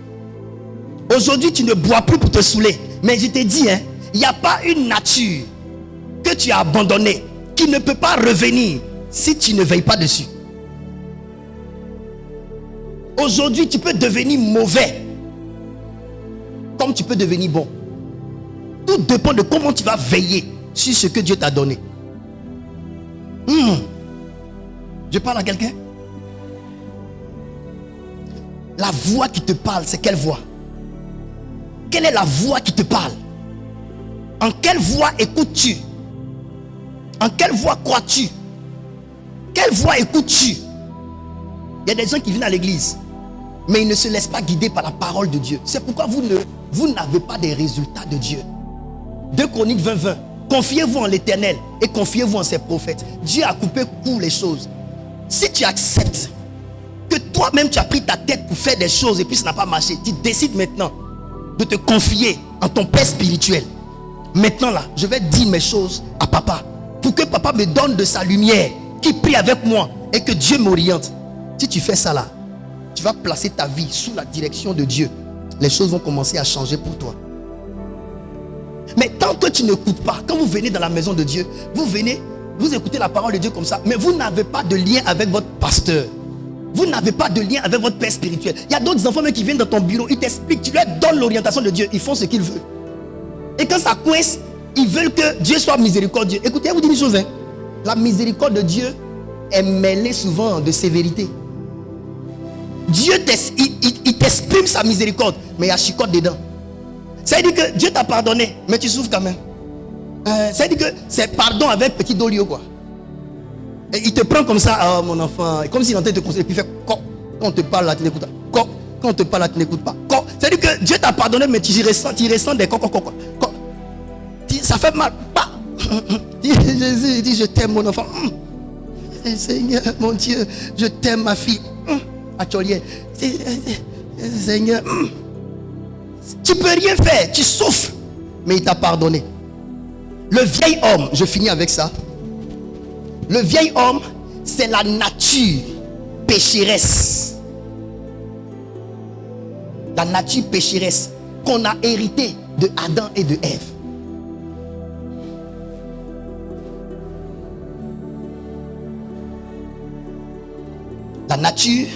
Aujourd'hui tu ne bois plus pour te saouler. Mais je te dis, il n'y a pas une nature que tu as abandonnée qui ne peut pas revenir si tu ne veilles pas dessus. Aujourd'hui tu peux devenir mauvais comme tu peux devenir bon. Tout dépend de comment tu vas veiller sur ce que Dieu t'a donné. Je parle à quelqu'un? La voix qui te parle, c'est quelle voix? Quelle est la voix qui te parle? En quelle voix écoutes-tu? En quelle voix crois-tu? Quelle voix écoutes-tu? Il y a des gens qui viennent à l'église, mais ils ne se laissent pas guider par la parole de Dieu. C'est pourquoi vous n'avez pas des résultats de Dieu. 2 Chroniques 20:20. Confiez-vous en l'Éternel et confiez-vous en ses prophètes. Dieu a coupé court les choses. Si tu acceptes que toi-même tu as pris ta tête pour faire des choses et puis ça n'a pas marché, tu décides maintenant de te confier en ton Père spirituel. Maintenant là, je vais dire mes choses à papa pour que papa me donne de sa lumière, qui prie avec moi et que Dieu m'oriente. Si tu fais ça là, tu vas placer ta vie sous la direction de Dieu. Les choses vont commencer à changer pour toi. Mais tant que tu n'écoutes pas, quand vous venez dans la maison de Dieu, vous venez, vous écoutez la parole de Dieu comme ça, mais vous n'avez pas de lien avec votre pasteur. Vous n'avez pas de lien avec votre père spirituel. Il y a d'autres enfants même qui viennent dans ton bureau, ils t'expliquent, tu leur donnes l'orientation de Dieu, ils font ce qu'ils veulent. Et quand ça coince, ils veulent que Dieu soit miséricordieux. Écoutez, je vous dis une chose, la miséricorde de Dieu est mêlée souvent de sévérité. Dieu il t'exprime sa miséricorde, mais il y a chicote dedans. Ça veut dire que Dieu t'a pardonné, mais tu souffres quand même. Ça veut dire que c'est pardon avec petit dolio quoi. Et il te prend comme ça, oh mon enfant, comme s'il entendait te conseiller, puis il fait quand on te parle là, tu n'écoutes pas. Quand on te parle là, tu n'écoutes pas. Ça veut dire que Dieu t'a pardonné, mais tu ressens des ça fait mal. Jésus dit, je t'aime mon enfant. Seigneur, mon Dieu, je t'aime ma fille. Seigneur, tu peux rien faire, tu souffres, mais il t'a pardonné. Le vieil homme, je finis avec ça. Le vieil homme, c'est la nature pécheresse. La nature pécheresse qu'on a héritée de Adam et de Ève. La nature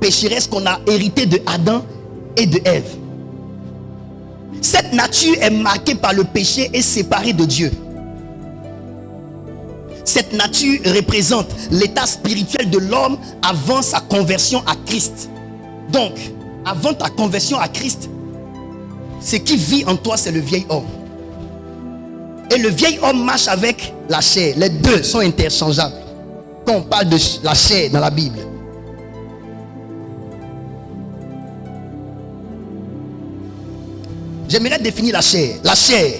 pécheresse qu'on a héritée de Adam et de Ève. Cette nature est marquée par le péché et séparée de Dieu. Cette nature représente l'état spirituel de l'homme avant sa conversion à Christ. Donc, avant ta conversion à Christ, ce qui vit en toi, c'est le vieil homme. Et le vieil homme marche avec la chair. Les deux sont interchangeables. Quand on parle de la chair dans la Bible. J'aimerais définir la chair. La chair,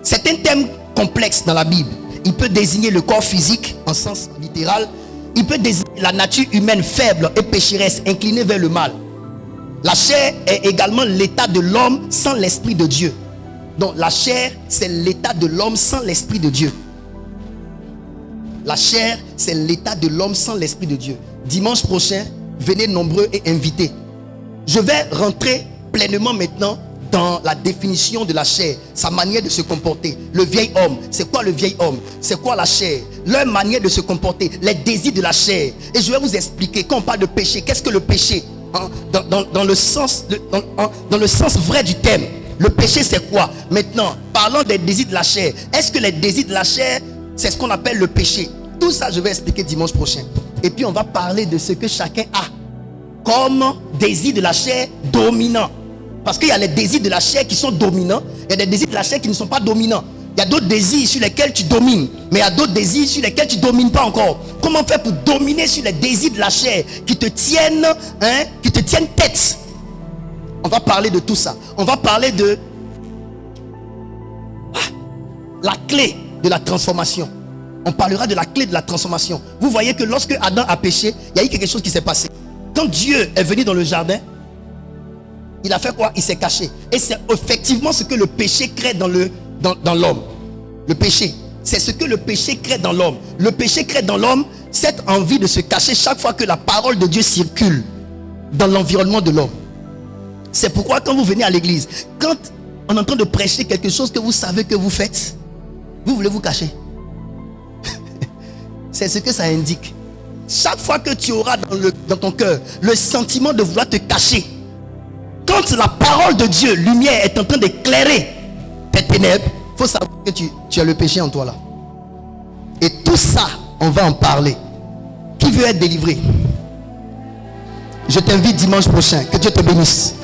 C'est un terme complexe dans la Bible. Il peut désigner le corps physique en sens littéral. Il peut désigner la nature humaine faible et pécheresse, inclinée vers le mal. La chair est également l'état de l'homme sans l'esprit de Dieu. Donc la chair, c'est l'état de l'homme sans l'esprit de Dieu. La chair, c'est l'état de l'homme sans l'esprit de Dieu. Dimanche prochain, venez nombreux et invités. Je vais rentrer pleinement maintenant dans la définition de la chair, sa manière de se comporter. Le vieil homme, c'est quoi le vieil homme? C'est quoi la chair? Leur manière de se comporter, les désirs de la chair. Et je vais vous expliquer, quand on parle de péché, qu'est-ce que le péché? Dans le sens vrai du terme. Le péché, c'est quoi? Maintenant, parlons des désirs de la chair. Est-ce que les désirs de la chair, c'est ce qu'on appelle le péché? Tout ça, je vais expliquer dimanche prochain. Et puis, on va parler de ce que chacun a comme désir de la chair dominant. Parce qu'il y a les désirs de la chair qui sont dominants. Il y a des désirs de la chair qui ne sont pas dominants. Il y a d'autres désirs sur lesquels tu domines. Mais il y a d'autres désirs sur lesquels tu ne domines pas encore. Comment faire pour dominer sur les désirs de la chair qui te tiennent, tête? On va parler de tout ça. On va parler de la clé de la transformation. On parlera de la clé de la transformation. Vous voyez que lorsque Adam a péché, il y a eu quelque chose qui s'est passé. Quand Dieu est venu dans le jardin, il a fait quoi? Il s'est caché. Et c'est effectivement ce que le péché crée dans l'homme. Le péché, c'est ce que le péché crée dans l'homme. Le péché crée dans l'homme cette envie de se cacher chaque fois que la parole de Dieu circule dans l'environnement de l'homme. C'est pourquoi quand vous venez à l'église, quand on est en train de prêcher quelque chose que vous savez que vous faites, vous voulez vous cacher. C'est ce que ça indique. Chaque fois que tu auras dans ton cœur le sentiment de vouloir te cacher, quand la parole de Dieu, lumière, est en train d'éclairer tes ténèbres, il faut savoir que tu as le péché en toi là. Et tout ça, on va en parler. Qui veut être délivré? Je t'invite dimanche prochain. Que Dieu te bénisse.